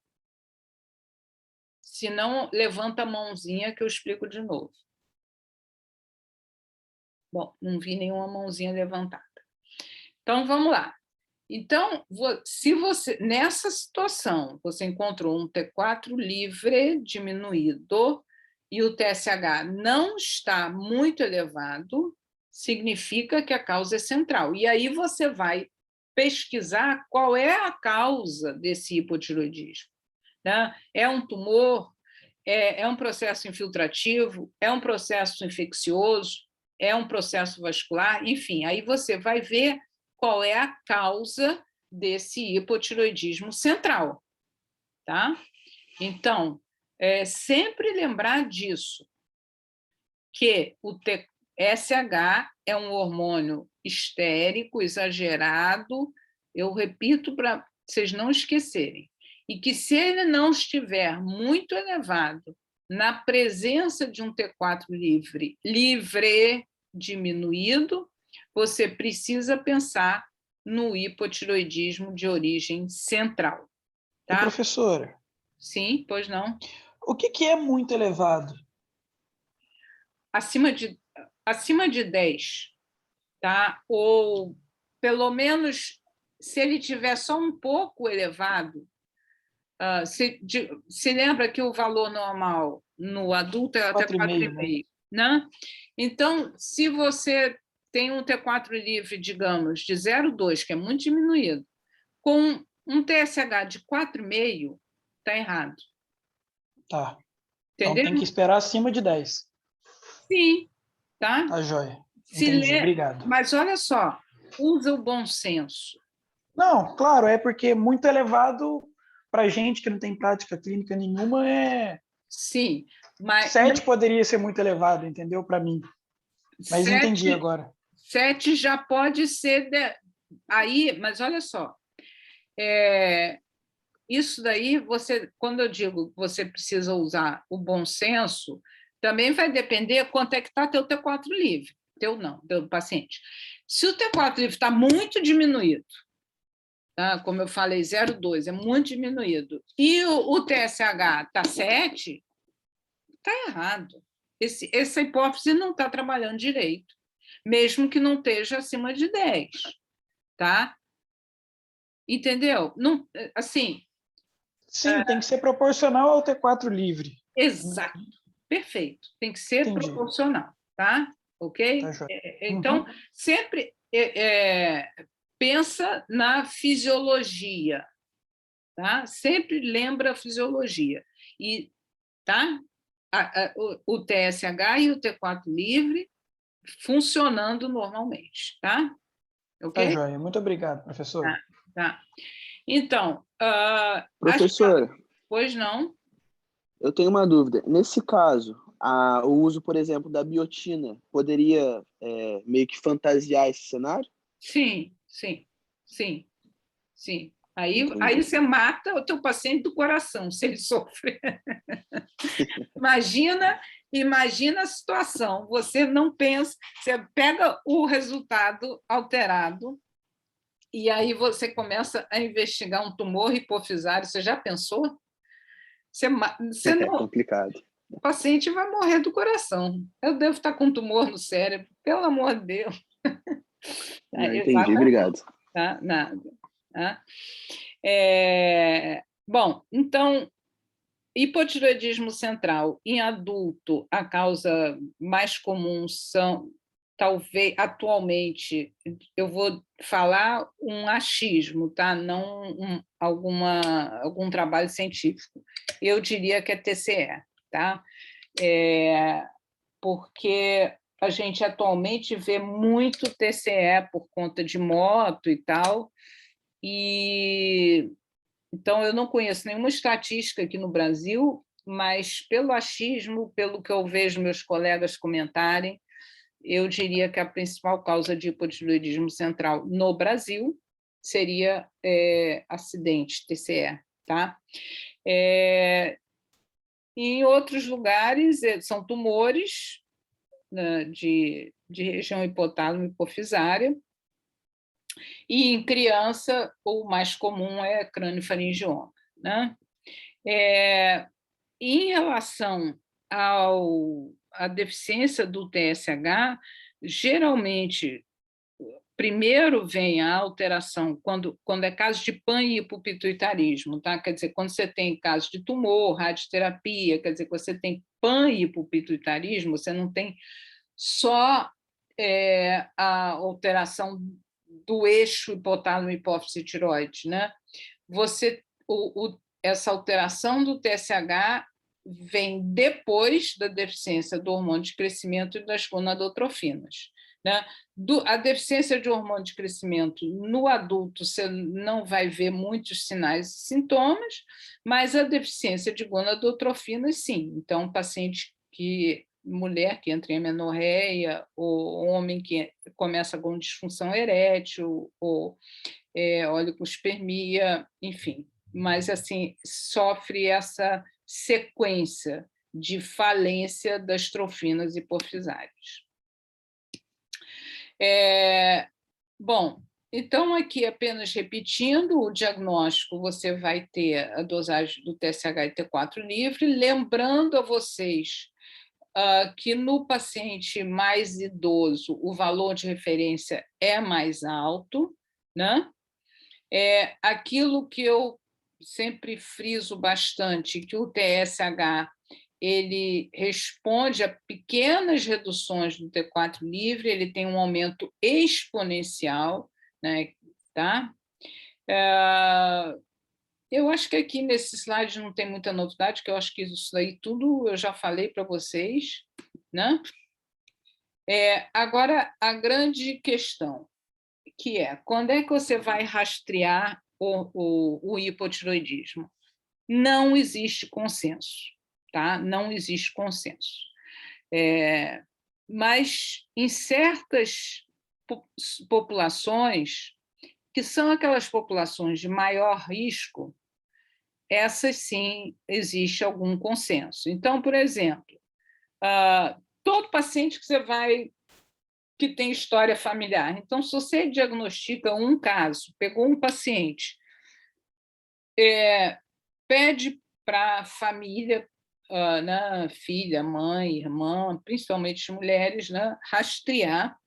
Se não, levanta a mãozinha que eu explico de novo. Bom, não vi nenhuma mãozinha levantada. Então, vamos lá. Então, se você, nessa situação, você encontrou um T4 livre diminuído e o TSH não está muito elevado, significa que a causa é central. E aí você vai pesquisar qual é a causa desse hipotiroidismo. Né? É um tumor? É um processo infiltrativo? É um processo infeccioso? É um processo vascular? Enfim, aí você vai ver qual é a causa desse hipotiroidismo central, tá? Então, sempre lembrar disso, que o TSH é um hormônio histérico, exagerado, eu repito para vocês não esquecerem, e que se ele não estiver muito elevado, na presença de um T4 livre diminuído, você precisa pensar no hipotiroidismo de origem central. Ô, Tá? professora, Sim, pois não. o que é muito elevado? Acima de 10, tá? Ou, pelo menos, se ele tiver só um pouco elevado, se lembra que o valor normal no adulto é até 4,5, né? 4,5, né? Então, se você tem um T4 livre, digamos, de 0,2, que é muito diminuído, com um TSH de 4,5, está errado. Tá. Então Entendeu? tem que esperar acima de 10. Sim, tá? Tá, joia. Entendi, obrigado. Mas olha só, usa o bom senso. Não, claro, é porque muito elevado para gente que não tem prática clínica nenhuma é... Sim, mas 7 poderia ser muito elevado, entendeu? Para mim. Mas entendi 7, agora. 7 já pode ser aí, mas olha só, isso daí você, quando eu digo que você precisa usar o bom senso, também vai depender quanto é que está teu T4 livre, teu não, teu paciente. Se o T4 livre está muito diminuído, tá? Como eu falei, 0,2 é muito diminuído, e o TSH está 7, está errado. Essa hipófise não está trabalhando direito, mesmo que não esteja acima de 10, tá? Entendeu? Não, assim... Sim, tem que ser proporcional ao T4 livre. Exato, perfeito. Tem que ser Entendi. proporcional, tá? Ok? Tá, joia. Então, sempre pensa na fisiologia, tá? Sempre lembra a fisiologia. E, tá? o TSH e o T4 livre funcionando normalmente, tá? Tá Ok? joia. Muito obrigado, professor. Tá, tá. Então, Professora, pois não? eu tenho uma dúvida. Nesse caso, o uso, por exemplo, da biotina poderia meio que fantasiar esse cenário? Sim, sim, sim, sim. Aí Entendi. você mata o teu paciente do coração, se ele sofrer. Imagina a situação. Você não pensa, você pega o resultado alterado e aí você começa a investigar um tumor hipofisário. Você já pensou? Você É não, complicado. o paciente vai morrer do coração. Eu devo estar com um tumor no cérebro, pelo amor de Deus. Não, entendi, Exatamente, obrigado. tá? Nada. Tá? Bom, então, hipotireoidismo central em adulto, a causa mais comum são, talvez, atualmente, eu vou falar um achismo, tá? Não algum trabalho científico. Eu diria que é TCE, tá? Porque a gente atualmente vê muito TCE por conta de moto e tal, e então eu não conheço nenhuma estatística aqui no Brasil, mas pelo achismo, pelo que eu vejo meus colegas comentarem, eu diria que a principal causa de hipotireoidismo central no Brasil seria acidente, TCE, tá? Em outros lugares são tumores, né, de região hipotálamo hipofisária, e em criança o mais comum é crâniofaringioma, né? Em relação à deficiência do TSH, geralmente, primeiro vem a alteração, quando é caso de panhipopituitarismo, tá? Quer dizer, quando você tem caso de tumor, radioterapia, quer dizer, que você tem panhipopituitarismo, você não tem só a alteração do eixo hipotálamo-hipófise tireoide, né? Essa alteração do TSH vem depois da deficiência do hormônio de crescimento e das gonadotrofinas, né? A deficiência de hormônio de crescimento no adulto, você não vai ver muitos sinais e sintomas, mas a deficiência de gonadotrofinas, sim. Então, paciente mulher que entra em amenorreia, ou homem que começa com disfunção erétil, ou oligospermia, enfim. Mas, assim, sofre essa sequência de falência das trofinas hipofisárias. Bom, então, aqui, apenas repetindo, o diagnóstico, você vai ter a dosagem do TSH e T4 livre, lembrando a vocês que no paciente mais idoso o valor de referência é mais alto, né? Aquilo que eu sempre friso bastante, que o TSH ele responde a pequenas reduções do T4 livre, ele tem um aumento exponencial, né? Tá? Eu acho que aqui nesse slide não tem muita novidade, que eu acho que isso aí tudo eu já falei para vocês, né? Agora, a grande questão, que é, quando é que você vai rastrear o hipotireoidismo? Não existe consenso, tá? Não existe consenso. Mas em certas populações, que são aquelas populações de maior risco, essas sim existe algum consenso. Então, por exemplo, todo paciente que tem história familiar. Então, se você diagnostica um caso, pegou um paciente, pede para a família, né, filha, mãe, irmã, principalmente as mulheres, né, rastrear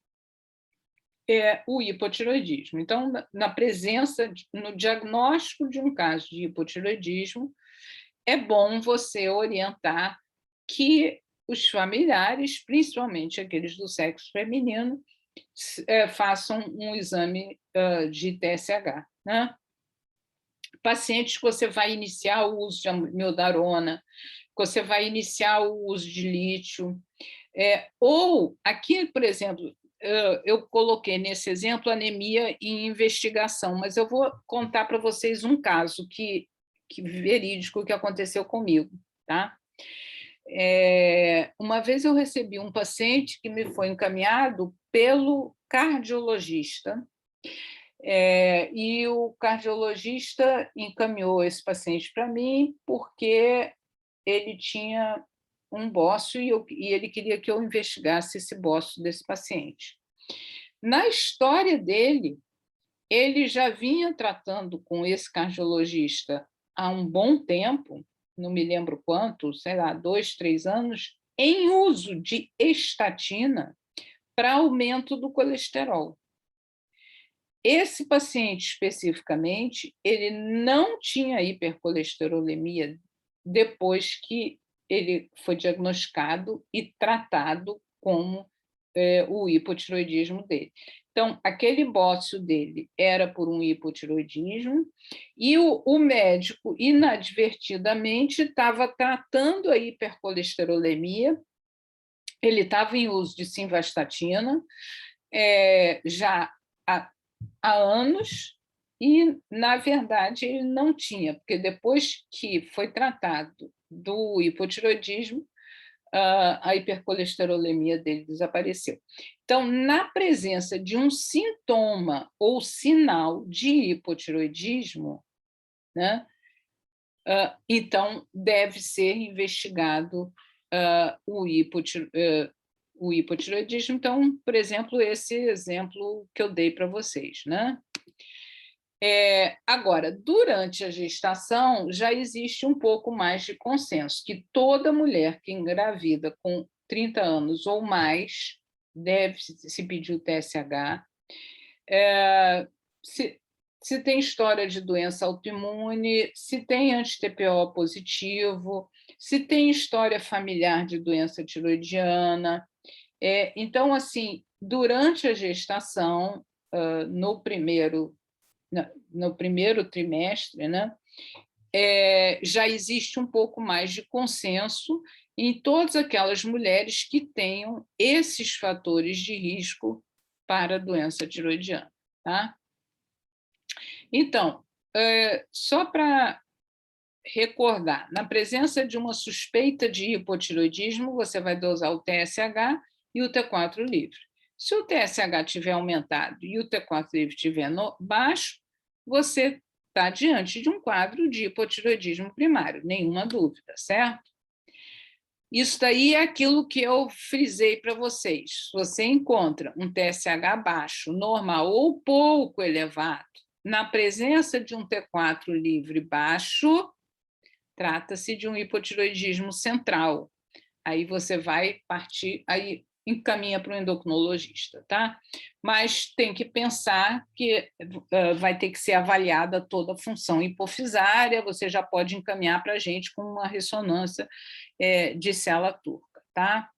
o hipotireoidismo. Então, no diagnóstico de um caso de hipotireoidismo, é bom você orientar que os familiares, principalmente aqueles do sexo feminino, façam um exame de TSH, né? Pacientes que você vai iniciar o uso de amiodarona, você vai iniciar o uso de lítio. Ou, aqui, por exemplo, eu coloquei nesse exemplo anemia em investigação, mas eu vou contar para vocês um caso que verídico que aconteceu comigo, tá? Uma vez eu recebi um paciente que me foi encaminhado pelo cardiologista, e o cardiologista encaminhou esse paciente para mim porque ele tinha um bócio e ele queria que eu investigasse esse bócio desse paciente. Na história dele, ele já vinha tratando com esse cardiologista há um bom tempo, não me lembro quanto, sei lá, 2, 3 anos, em uso de estatina para aumento do colesterol. Esse paciente, especificamente, ele não tinha hipercolesterolemia depois que ele foi diagnosticado e tratado como o hipotiroidismo dele. Então, aquele bócio dele era por um hipotiroidismo e o médico, inadvertidamente, estava tratando a hipercolesterolemia, ele estava em uso de simvastatina já há anos e, na verdade, ele não tinha, porque depois que foi tratado do hipotiroidismo, a hipercolesterolemia dele desapareceu. Então, na presença de um sintoma ou sinal de hipotiroidismo, né, então deve ser investigado o hipotiroidismo. Então, por exemplo, esse exemplo que eu dei para vocês, né? Agora, durante a gestação, já existe um pouco mais de consenso, que toda mulher que engravida com 30 anos ou mais deve se pedir o TSH. Se tem história de doença autoimune, se tem anti-TPO positivo, se tem história familiar de doença tiroidiana. Então, assim, durante a gestação, no primeiro trimestre, né, já existe um pouco mais de consenso em todas aquelas mulheres que tenham esses fatores de risco para a doença tiroidiana. Tá? Então, só para recordar, na presença de uma suspeita de hipotiroidismo, você vai dosar o TSH e o T4 livre. Se o TSH tiver aumentado e o T4 livre estiver baixo, você está diante de um quadro de hipotiroidismo primário, nenhuma dúvida, certo? Isso daí é aquilo que eu frisei para vocês. Se você encontra um TSH baixo, normal ou pouco elevado, na presença de um T4 livre baixo, trata-se de um hipotiroidismo central. Aí você vai partir, aí encaminha para o endocrinologista, tá? Mas tem que pensar que vai ter que ser avaliada toda a função hipofisária, você já pode encaminhar para a gente com uma ressonância de célula turca, tá?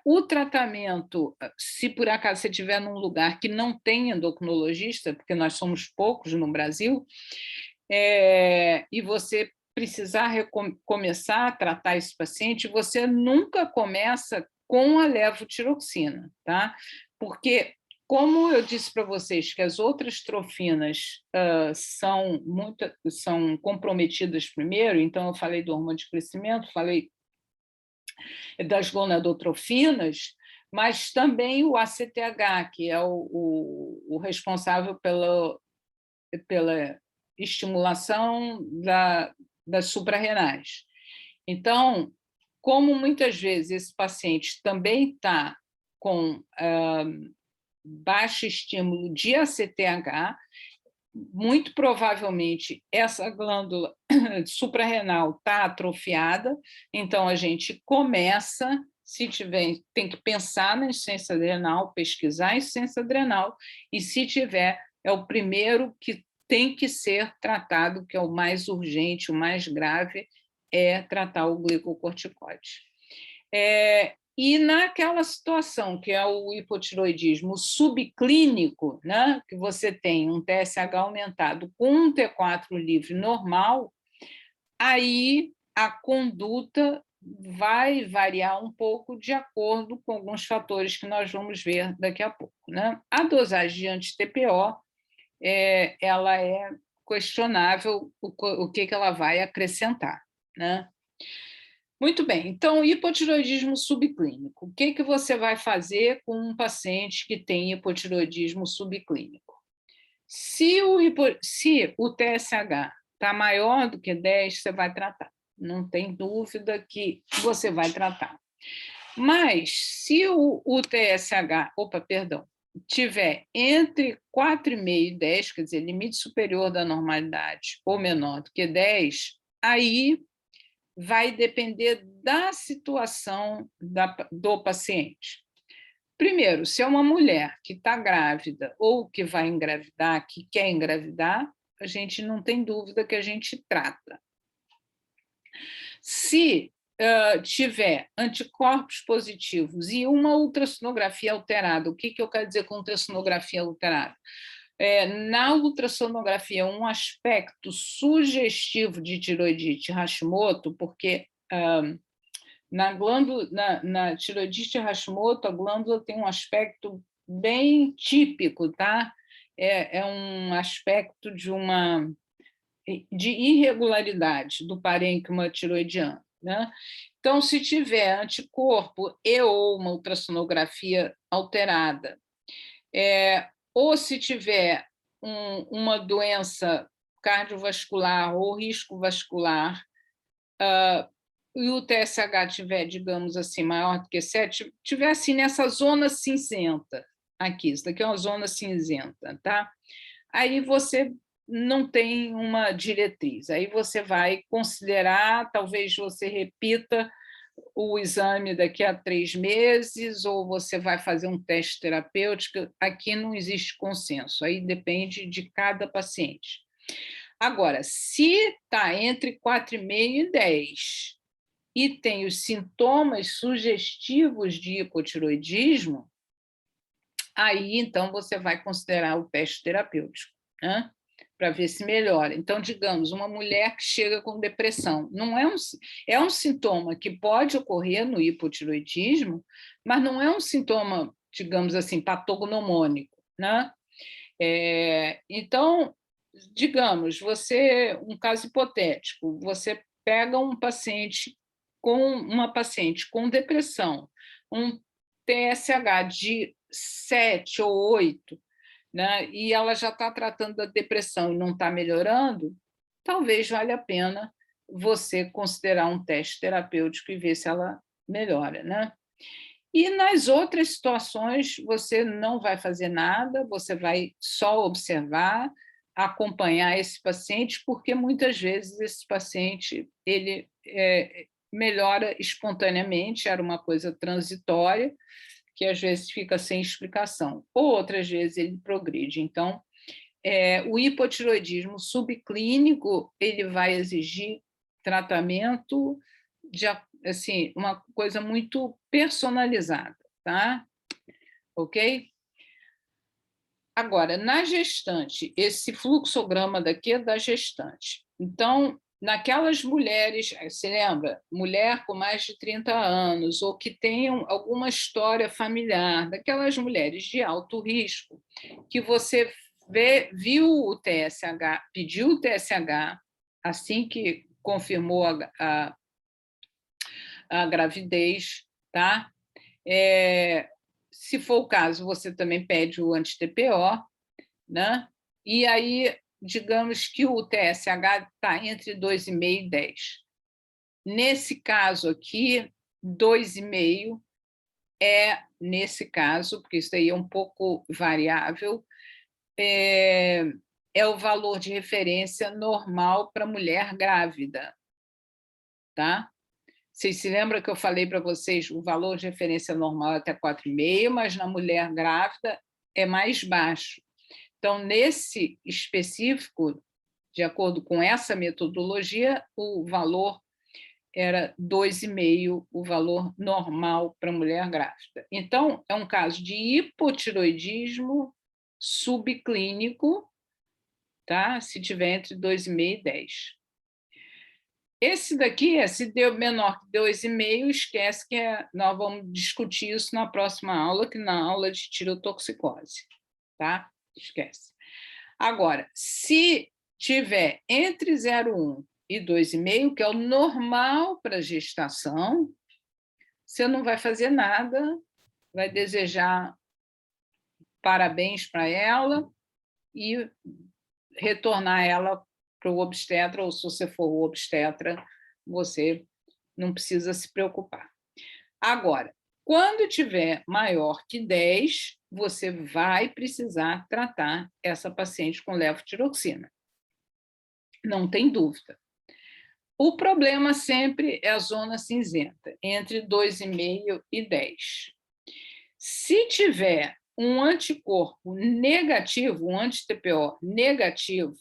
O tratamento, se por acaso você estiver num lugar que não tem endocrinologista, porque nós somos poucos no Brasil, e você precisar começar a tratar esse paciente, você nunca começa com a levotiroxina, tá? Porque, como eu disse para vocês que as outras trofinas são comprometidas primeiro, então eu falei do hormônio de crescimento, falei das gonadotrofinas, mas também o ACTH, que é o responsável pela estimulação das suprarrenais. Então, como muitas vezes esse paciente também está com baixo estímulo de ACTH, muito provavelmente essa glândula suprarrenal está atrofiada, então a gente começa, se tiver, tem que pensar na insuficiência adrenal, pesquisar a insuficiência adrenal, e se tiver, é o primeiro que tem que ser tratado, que é o mais urgente, o mais grave, é tratar o glicocorticoide. E naquela situação que é o hipotiroidismo subclínico, né, que você tem um TSH aumentado com um T4 livre normal, aí a conduta vai variar um pouco de acordo com alguns fatores que nós vamos ver daqui a pouco, né? A dosagem de anti-TPO, ela é questionável o que ela vai acrescentar, né? Muito bem, então, hipotireoidismo subclínico. O que você vai fazer com um paciente que tem hipotireoidismo subclínico? Se o TSH está maior do que 10, você vai tratar. Não tem dúvida que você vai tratar. Mas, se o TSH, tiver entre 4,5 e 10, quer dizer, limite superior da normalidade ou menor do que 10, aí vai depender da situação do paciente. Primeiro, se é uma mulher que está grávida ou que vai engravidar, que quer engravidar, a gente não tem dúvida que a gente trata. Se tiver anticorpos positivos e uma ultrassonografia alterada, o que eu quero dizer com ultrassonografia alterada? Na ultrassonografia, um aspecto sugestivo de tiroidite Hashimoto, porque na tiroidite Hashimoto, a glândula tem um aspecto bem típico, tá? É um aspecto de irregularidade do parênquima tiroidiano, né? Então, se tiver anticorpo ou uma ultrassonografia alterada, ou se tiver uma doença cardiovascular ou risco vascular, e o TSH tiver, digamos assim, maior do que 7, tiver assim nessa zona cinzenta, aqui, isso daqui é uma zona cinzenta, tá? Aí você não tem uma diretriz, aí você vai considerar, talvez você repita o exame daqui a 3 meses, ou você vai fazer um teste terapêutico. Aqui não existe consenso, aí depende de cada paciente. Agora, se está entre 4,5 e 10 e tem os sintomas sugestivos de hipotireoidismo, aí, então, você vai considerar o teste terapêutico, né? Para ver se melhora. Então, digamos, uma mulher que chega com depressão, não é um sintoma que pode ocorrer no hipotireoidismo, mas não é um sintoma, digamos assim, patognomônico, né? Então, digamos, um caso hipotético, você pega uma paciente com depressão, um TSH de 7 ou 8, né, e ela já está tratando da depressão e não está melhorando, talvez valha a pena você considerar um teste terapêutico e ver se ela melhora, né? E nas outras situações, você não vai fazer nada, você vai só observar, acompanhar esse paciente, porque muitas vezes esse paciente ele melhora espontaneamente, era uma coisa transitória, que às vezes fica sem explicação, ou outras vezes ele progride. Então, o hipotireoidismo subclínico ele vai exigir tratamento de assim, uma coisa muito personalizada, tá? Ok? Agora, na gestante, esse fluxograma daqui é da gestante. Então, naquelas mulheres, você lembra? Mulher com mais de 30 anos, ou que tenham alguma história familiar, daquelas mulheres de alto risco, que você viu o TSH, pediu o TSH, assim que confirmou a gravidez, tá? Se for o caso, você também pede o anti-TPO, né? E aí, digamos que o TSH está entre 2,5 e 10. Nesse caso aqui, 2,5 nesse caso, porque isso aí é um pouco variável, é o valor de referência normal para mulher grávida, tá? Vocês se lembram que eu falei para vocês o valor de referência normal é até 4,5, mas na mulher grávida é mais baixo. Então, nesse específico, de acordo com essa metodologia, o valor era 2,5, o valor normal para mulher grávida. Então, é um caso de hipotireoidismo subclínico, tá? Se tiver entre 2,5 e 10. esse daqui, se deu menor que 2,5, esquece que nós vamos discutir isso na próxima aula, que na aula de tirotoxicose, tá? Esquece. Agora, se tiver entre 0,1 e 2,5, que é o normal para gestação, você não vai fazer nada, vai desejar parabéns para ela e retornar ela para o obstetra, ou se você for o obstetra, você não precisa se preocupar. Agora, quando tiver maior que 10, você vai precisar tratar essa paciente com levotiroxina. Não tem dúvida. O problema sempre é a zona cinzenta, entre 2,5 e 10. Se tiver um anticorpo negativo, um anti-TPO negativo,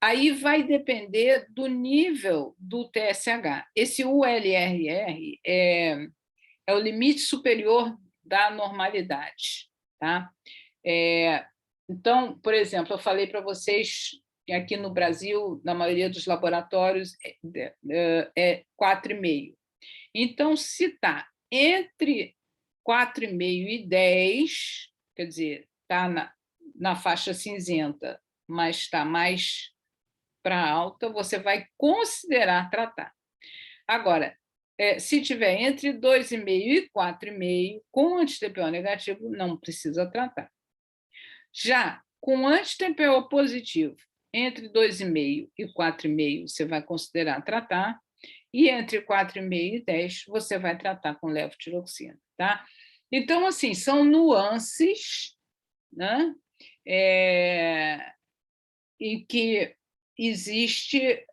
aí vai depender do nível do TSH. Esse ULRR é o limite superior da normalidade. Tá? Então, por exemplo, eu falei para vocês que aqui no Brasil, na maioria dos laboratórios, é 4,5. Então, se está entre 4,5 e 10, quer dizer, está na faixa cinzenta, mas está mais para alta, você vai considerar tratar. Agora, se tiver entre 2,5 e 4,5, com anti-TPO negativo, não precisa tratar. Já com anti-TPO positivo, entre 2,5 e 4,5, você vai considerar tratar, e entre 4,5 e 10, você vai tratar com levotiroxina. Tá? Então, assim, são nuances, né? Em que existe,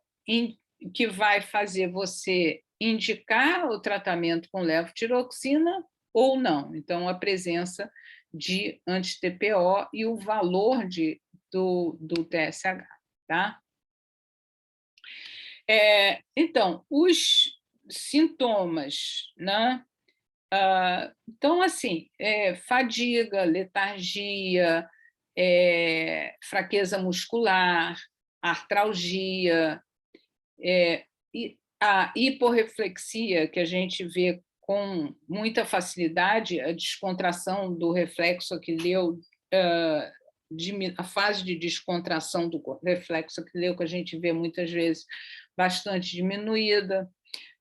que vai fazer você indicar o tratamento com levotiroxina ou não. Então, a presença de anti-TPO e o valor do TSH. Tá? Então, os sintomas, né? Então, assim, fadiga, letargia, fraqueza muscular, artralgia, e a hiporreflexia, que a gente vê com muita facilidade, a descontração do reflexo aquileu, a fase de descontração do reflexo aquileu, que a gente vê muitas vezes bastante diminuída,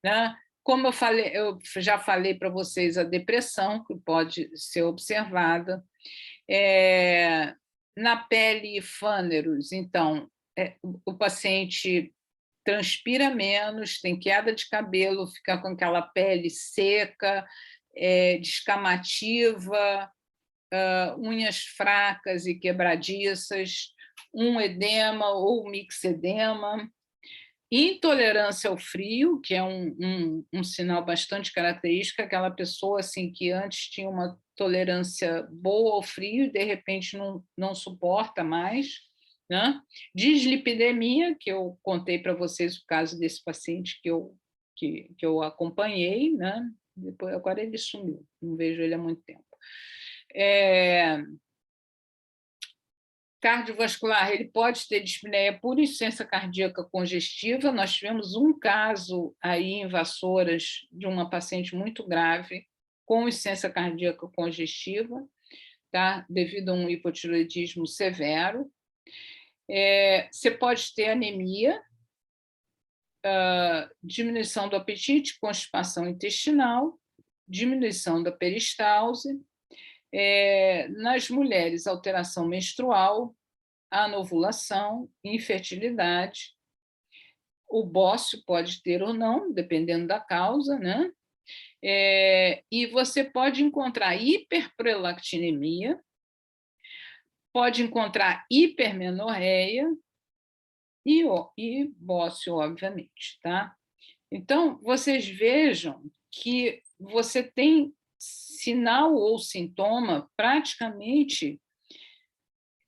né? Como eu já falei para vocês, a depressão, que pode ser observada. Na pele fâneros, então, o paciente transpira menos, tem queda de cabelo, fica com aquela pele seca, descamativa, unhas fracas e quebradiças, um edema ou mixedema. Intolerância ao frio, que é um sinal bastante característico, aquela pessoa assim, que antes tinha uma tolerância boa ao frio e, de repente, não suporta mais. Né? Dislipidemia, que eu contei para vocês o caso desse paciente que eu acompanhei, né? Depois, agora ele sumiu, não vejo ele há muito tempo. Cardiovascular, ele pode ter dispneia por insuficiência cardíaca congestiva. Nós tivemos um caso aí em Vassouras de uma paciente muito grave com insuficiência cardíaca congestiva, tá? Devido a um hipotireoidismo severo. Você pode ter anemia, diminuição do apetite, constipação intestinal, diminuição da peristalse. Nas mulheres, alteração menstrual, anovulação, infertilidade. O bócio pode ter ou não, dependendo da causa, né? E você pode encontrar hiperprolactinemia, pode encontrar hipermenorreia e bócio, obviamente, tá? Então, vocês vejam que você tem sinal ou sintoma praticamente,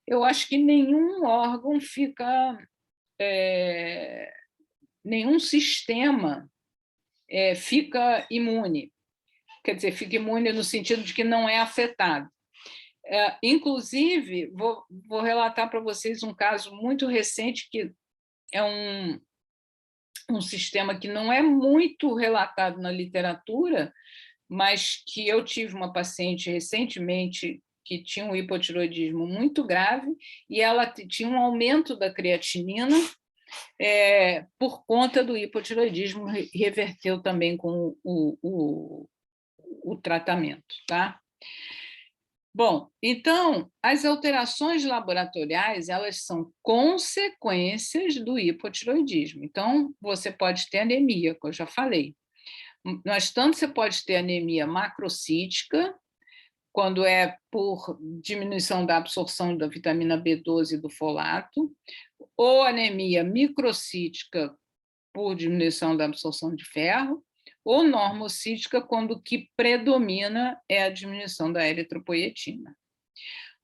eu acho que nenhum órgão fica, nenhum sistema fica imune. Quer dizer, fica imune no sentido de que não é afetado. Inclusive, vou relatar para vocês um caso muito recente, que é um sistema que não é muito relatado na literatura, mas que eu tive uma paciente recentemente que tinha um hipotireoidismo muito grave e ela tinha um aumento da creatinina por conta do hipotireoidismo, reverteu também com o tratamento, tá? Bom, então, as alterações laboratoriais, elas são consequências do hipotireoidismo. Então, você pode ter anemia, que eu já falei. Mas tanto você pode ter anemia macrocítica, quando é por diminuição da absorção da vitamina B12 e do folato, ou anemia microcítica por diminuição da absorção de ferro, ou normocítica, quando o que predomina é a diminuição da eritropoietina.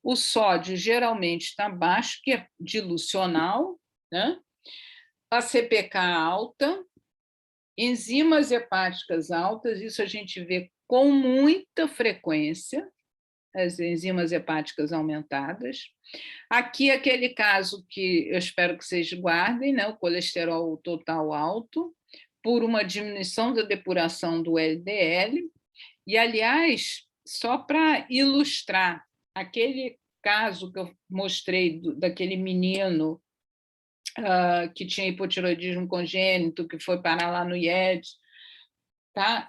O sódio geralmente está baixo, que é dilucional, né? A CPK alta, enzimas hepáticas altas, isso a gente vê com muita frequência, as enzimas hepáticas aumentadas. Aqui, aquele caso que eu espero que vocês guardem, né? O colesterol total alto, por uma diminuição da depuração do LDL. E, aliás, só para ilustrar, aquele caso que eu mostrei daquele menino que tinha hipotireoidismo congênito, que foi parar lá no IED, tá?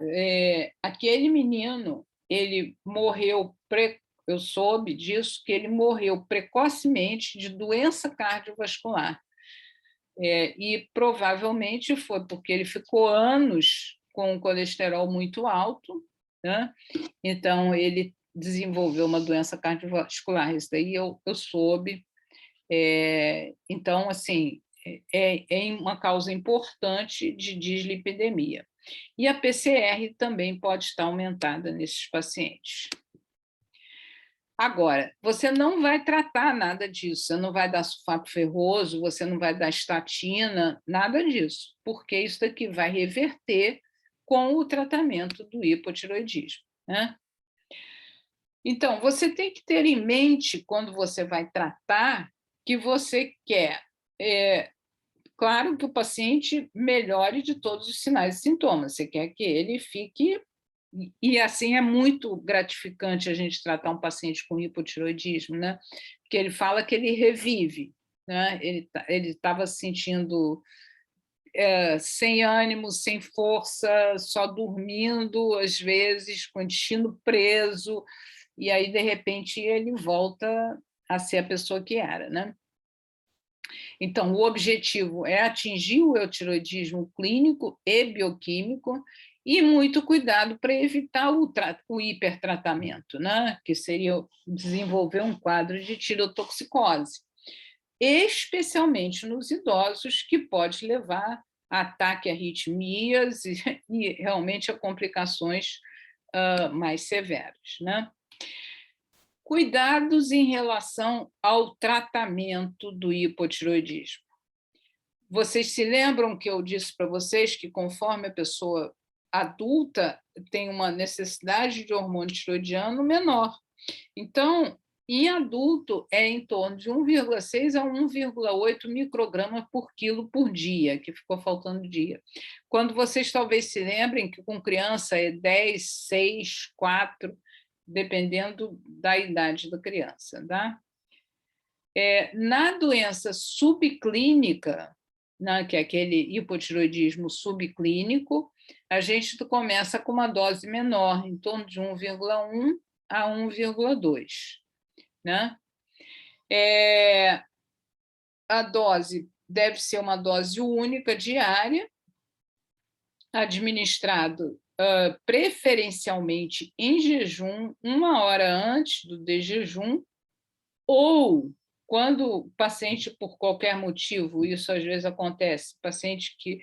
Aquele menino, ele morreu, eu soube disso, que ele morreu precocemente de doença cardiovascular. E provavelmente foi porque ele ficou anos com o colesterol muito alto, né? Então ele desenvolveu uma doença cardiovascular. Isso daí eu soube. Então, assim, é uma causa importante de dislipidemia. E a PCR também pode estar aumentada nesses pacientes. Agora, você não vai tratar nada disso, você não vai dar sulfato ferroso, você não vai dar estatina, nada disso, porque isso daqui vai reverter com o tratamento do hipotireoidismo, né? Então, você tem que ter em mente, quando você vai tratar, que você quer, claro que o paciente melhore de todos os sinais e sintomas, você quer que ele fique... E assim é muito gratificante a gente tratar um paciente com hipotireoidismo, né? Porque ele fala que ele revive, né? Ele estava se sentindo sem ânimo, sem força, só dormindo, às vezes, com o intestino preso, e aí, de repente, ele volta a ser a pessoa que era, né? Então, o objetivo é atingir o eutiroidismo clínico e bioquímico e muito cuidado para evitar o hipertratamento, né? Que seria desenvolver um quadro de tirotoxicose, especialmente nos idosos, que pode levar a ataque a arritmias e realmente a complicações mais severas, né? Cuidados em relação ao tratamento do hipotireoidismo. Vocês se lembram que eu disse para vocês que, conforme a pessoa adulta tem uma necessidade de hormônio tiroidiano menor. Então, em adulto, é em torno de 1,6 a 1,8 microgramas por quilo por dia, que ficou faltando dia. Quando vocês talvez se lembrem que com criança é 10, 6, 4, dependendo da idade da criança, tá? Na doença subclínica, né, que é aquele hipotireoidismo subclínico, a gente começa com uma dose menor, em torno de 1,1 a 1,2. Né? A dose deve ser uma dose única diária, administrado preferencialmente em jejum, 1 hora antes do desjejum, ou quando o paciente, por qualquer motivo, isso às vezes acontece, paciente que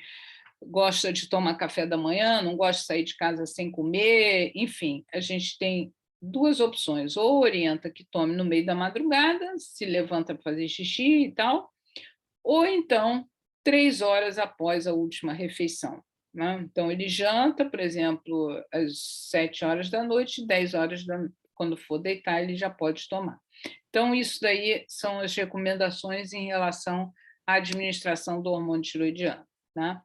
gosta de tomar café da manhã, não gosta de sair de casa sem comer, enfim, a gente tem duas opções, ou orienta que tome no meio da madrugada, se levanta para fazer xixi e tal, ou então 3 horas após a última refeição. Né? Então, ele janta, por exemplo, às 7 horas da noite, 10 horas, quando for deitar, ele já pode tomar. Então, isso daí são as recomendações em relação à administração do hormônio tiroidiano. Né?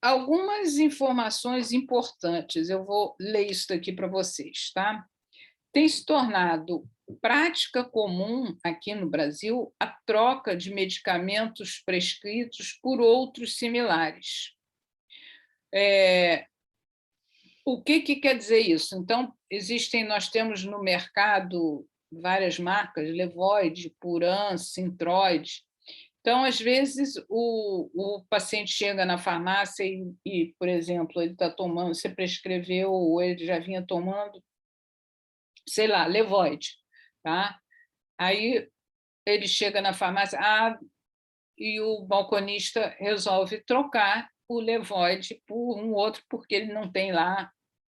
Algumas informações importantes, eu vou ler isso aqui para vocês, tá? Tem se tornado prática comum aqui no Brasil a troca de medicamentos prescritos por outros similares. O que quer dizer isso? Então, nós temos no mercado várias marcas, Levoide, Puran, Synthroid. Então, às vezes, o paciente chega na farmácia e, por exemplo, ele está tomando, você prescreveu, ou ele já vinha tomando, sei lá, Levoide, tá? Aí ele chega na farmácia, e o balconista resolve trocar o Levoide por um outro, porque ele não tem lá.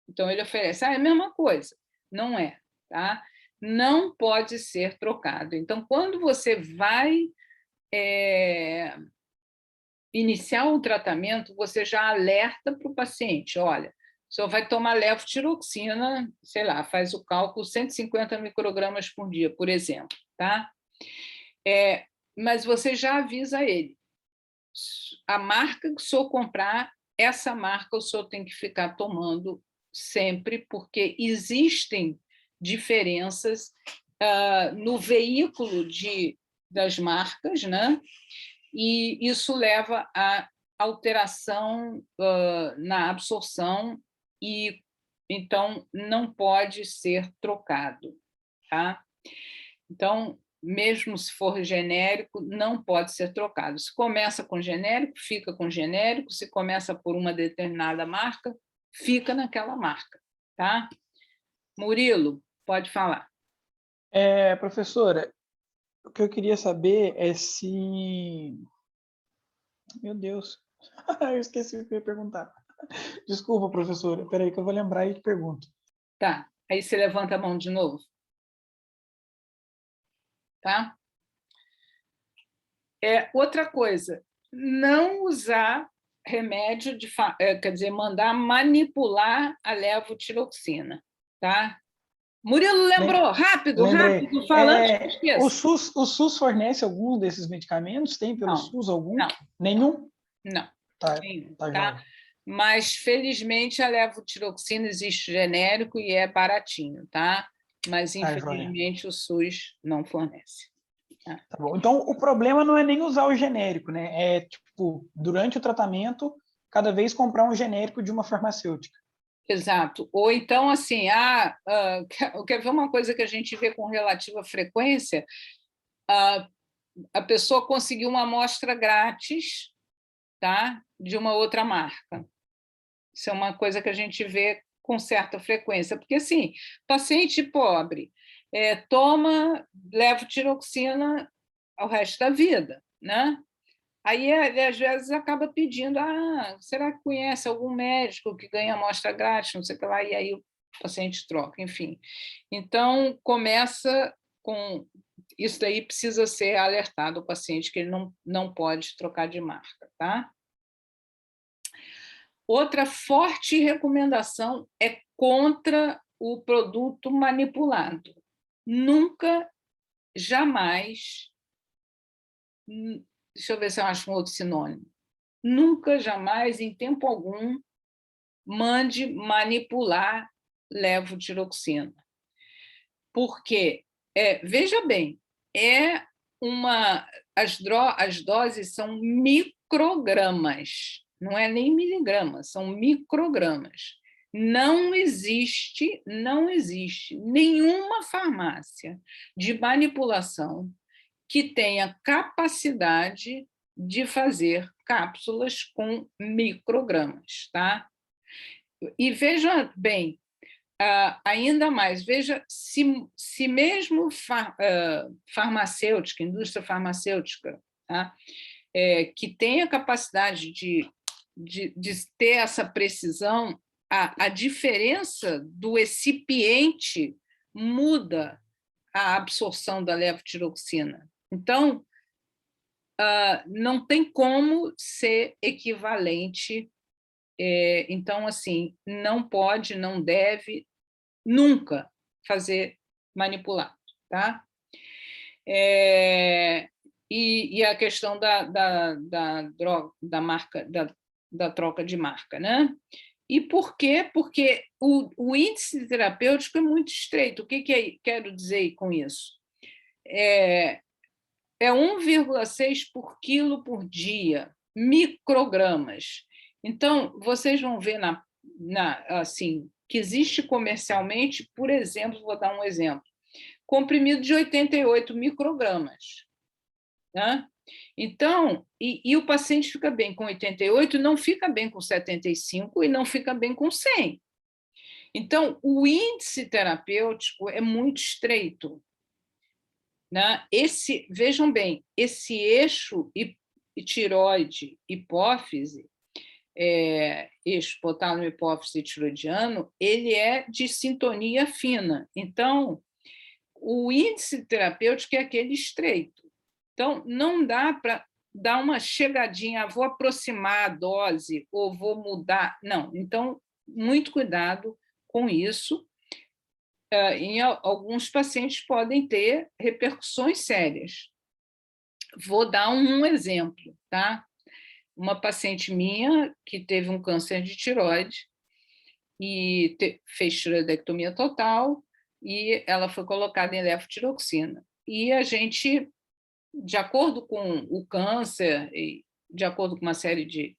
Então, ele oferece. É a mesma coisa. Não é, tá? Não pode ser trocado. Então, quando você vai iniciar o tratamento, você já alerta para o paciente, olha, o senhor vai tomar levotiroxina, sei lá, faz o cálculo, 150 microgramas por dia, por exemplo, tá? Mas você já avisa ele, a marca que o senhor comprar, essa marca o senhor tem que ficar tomando sempre, porque existem diferenças no veículo das marcas, né? E isso leva a alteração na absorção e, então, não pode ser trocado, tá? Então, mesmo se for genérico, não pode ser trocado. Se começa com genérico, fica com genérico. Se começa por uma determinada marca, fica naquela marca, tá? Murilo, pode falar. Professora, o que eu queria saber é se... Meu Deus, eu esqueci o que eu ia perguntar. Desculpa, professora, espera aí que eu vou lembrar e te pergunto. Tá, aí você levanta a mão de novo. Tá? Outra coisa, não usar remédio, quer dizer, mandar manipular a levotiroxina, tá? Murilo lembrou, rápido, Lembrei. fala antes que eu esqueça. O SUS fornece algum desses medicamentos? Tem pelo SUS algum? Não. Nenhum? Não. Tá, Nenhum, tá. Tá? Mas, felizmente, a levotiroxina existe genérico e é baratinho, tá? Mas, infelizmente, o SUS não fornece. Tá bom. Então, o problema não é nem usar o genérico, né? É, tipo, durante o tratamento, cada vez comprar um genérico de uma farmacêutica. Exato. Ou então, assim, quer ver uma coisa que a gente vê com relativa frequência? A pessoa conseguiu uma amostra grátis, tá? De uma outra marca. Isso é uma coisa que a gente vê com certa frequência, porque, assim, paciente pobre toma levotiroxina ao resto da vida, né? Aí, às vezes, acaba pedindo, será que conhece algum médico que ganha amostra grátis, não sei o que lá, e aí o paciente troca, enfim. Então, começa com... Isso daí precisa ser alertado ao paciente, que ele não pode trocar de marca, tá? Outra forte recomendação é contra o produto manipulado. Nunca, jamais... Deixa eu ver se eu acho um outro sinônimo. Nunca, jamais, em tempo algum, mande manipular levotiroxina. Porque, veja bem, as doses são microgramas, não é nem miligramas, são microgramas. Não existe nenhuma farmácia de manipulação que tenha capacidade de fazer cápsulas com microgramas, tá? E veja bem, ainda mais, veja se mesmo farmacêutica, indústria farmacêutica, tá? Que tenha capacidade de ter essa precisão, a diferença do excipiente muda a absorção da levotiroxina. Então, não tem como ser equivalente. Então, assim, não pode, não deve nunca fazer manipulado, tá? e a questão da marca, da troca de marca, né? E por quê? Porque o índice terapêutico é muito estreito. O que quero dizer com isso? É 1,6 por quilo por dia, microgramas. Então, vocês vão ver assim, que existe comercialmente, por exemplo, vou dar um exemplo, comprimido de 88 microgramas. Né? Então, e o paciente fica bem com 88, não fica bem com 75 e não fica bem com 100. Então, o índice terapêutico é muito estreito. Né? Vejam bem, esse eixo tireoide, hipófise, eixo hipotálamo, hipófise e tiroidiano, ele é de sintonia fina. Então, o índice terapêutico é aquele estreito. Então, não dá para dar uma chegadinha, vou aproximar a dose ou vou mudar. Não, então, muito cuidado com isso. Em alguns pacientes podem ter repercussões sérias. Vou dar um exemplo, tá? Uma paciente minha que teve um câncer de tireoide e fez tireoidectomia total e ela foi colocada em levotiroxina. E a gente, de acordo com o câncer e de acordo com uma série de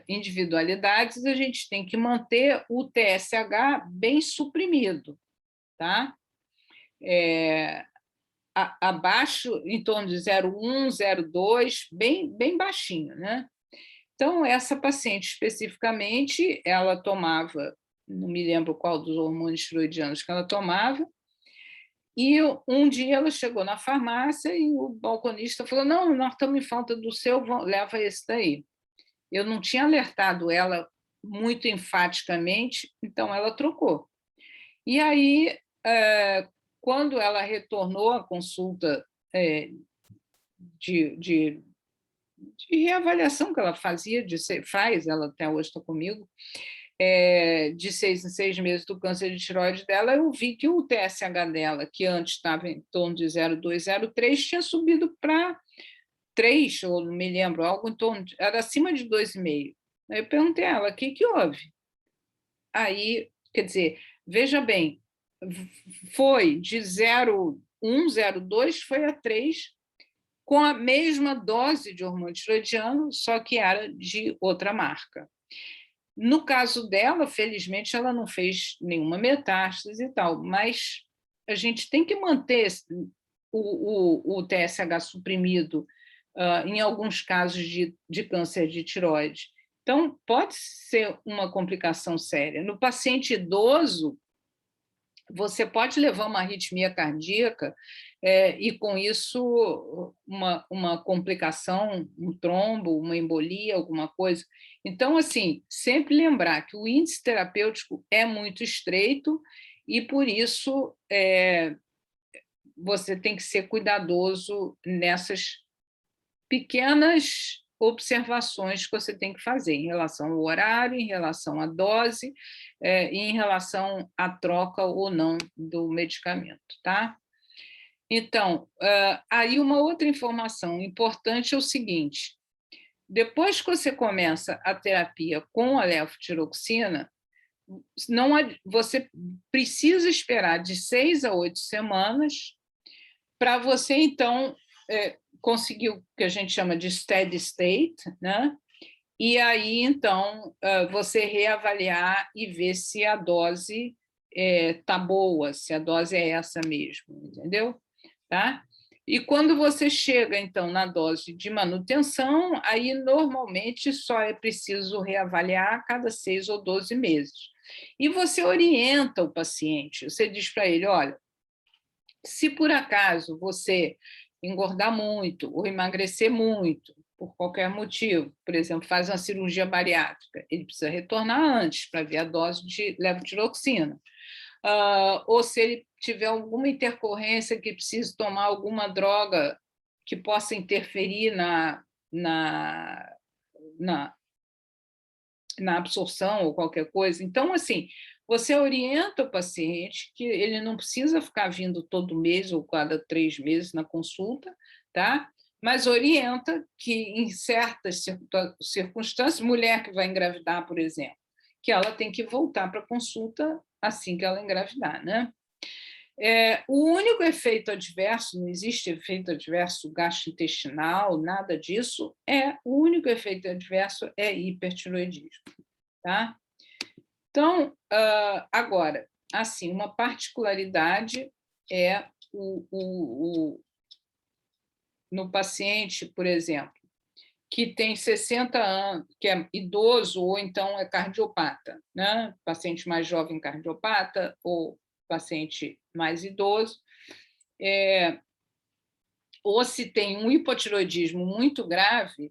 individualidades, a gente tem que manter o TSH bem suprimido, tá? Abaixo, em torno de 0,1, 0,2, bem baixinho, né? Então, essa paciente especificamente, ela tomava, não me lembro qual dos hormônios tiroidianos que ela tomava, e um dia ela chegou na farmácia e o balconista falou, não, nós estamos em falta do seu, leva esse daí. Eu não tinha alertado ela muito enfaticamente, então ela trocou. E aí, quando ela retornou à consulta de reavaliação que ela fazia, faz, ela até hoje está comigo, de 6 em 6 meses do câncer de tireoide dela, eu vi que o TSH dela, que antes estava em torno de 0,2, 0,3, tinha subido para 3, ou não me lembro, algo em torno era acima de 2,5. Aí eu perguntei a ela, o que houve? Aí, quer dizer, veja bem, foi de 0,1, 0,2, foi a 3, com a mesma dose de hormônio tiroidiano, só que era de outra marca. No caso dela, felizmente, ela não fez nenhuma metástase e tal, mas a gente tem que manter o TSH suprimido em alguns casos de câncer de tireoide. Então, pode ser uma complicação séria. No paciente idoso, você pode levar uma arritmia cardíaca e, com isso, uma complicação, um trombo, uma embolia, alguma coisa. Então, assim, sempre lembrar que o índice terapêutico é muito estreito e, por isso, você tem que ser cuidadoso nessas pequenas observações que você tem que fazer em relação ao horário, em relação à dose e em relação à troca ou não do medicamento, tá? Então, aí uma outra informação importante é o seguinte, depois que você começa a terapia com a levotiroxina, você precisa esperar de 6 a 8 semanas para você, então, conseguir o que a gente chama de steady state, né? E aí, então, você reavaliar e ver se a dose está boa, se a dose é essa mesmo, entendeu? Tá? E quando você chega, então, na dose de manutenção, aí, normalmente, só é preciso reavaliar a cada 6 ou 12 meses. E você orienta o paciente, você diz para ele, olha, se por acaso você engordar muito ou emagrecer muito, por qualquer motivo, por exemplo, faz uma cirurgia bariátrica, ele precisa retornar antes para ver a dose de levotiroxina. Ou se ele tiver alguma intercorrência que precise tomar alguma droga que possa interferir na absorção ou qualquer coisa. Então, assim, você orienta o paciente que ele não precisa ficar vindo todo mês ou cada 3 meses na consulta, tá? mas orienta que, em certas circunstâncias, mulher que vai engravidar, por exemplo, que ela tem que voltar para a consulta assim que ela engravidar, né? O único efeito adverso, não existe efeito adverso gastrointestinal, nada disso, o único efeito adverso é hipertiroidismo, tá? Então, agora, assim, uma particularidade é no paciente, por exemplo, que tem 60 anos, que é idoso ou então é cardiopata, né? Paciente mais jovem cardiopata ou paciente mais idoso, ou se tem um hipotiroidismo muito grave,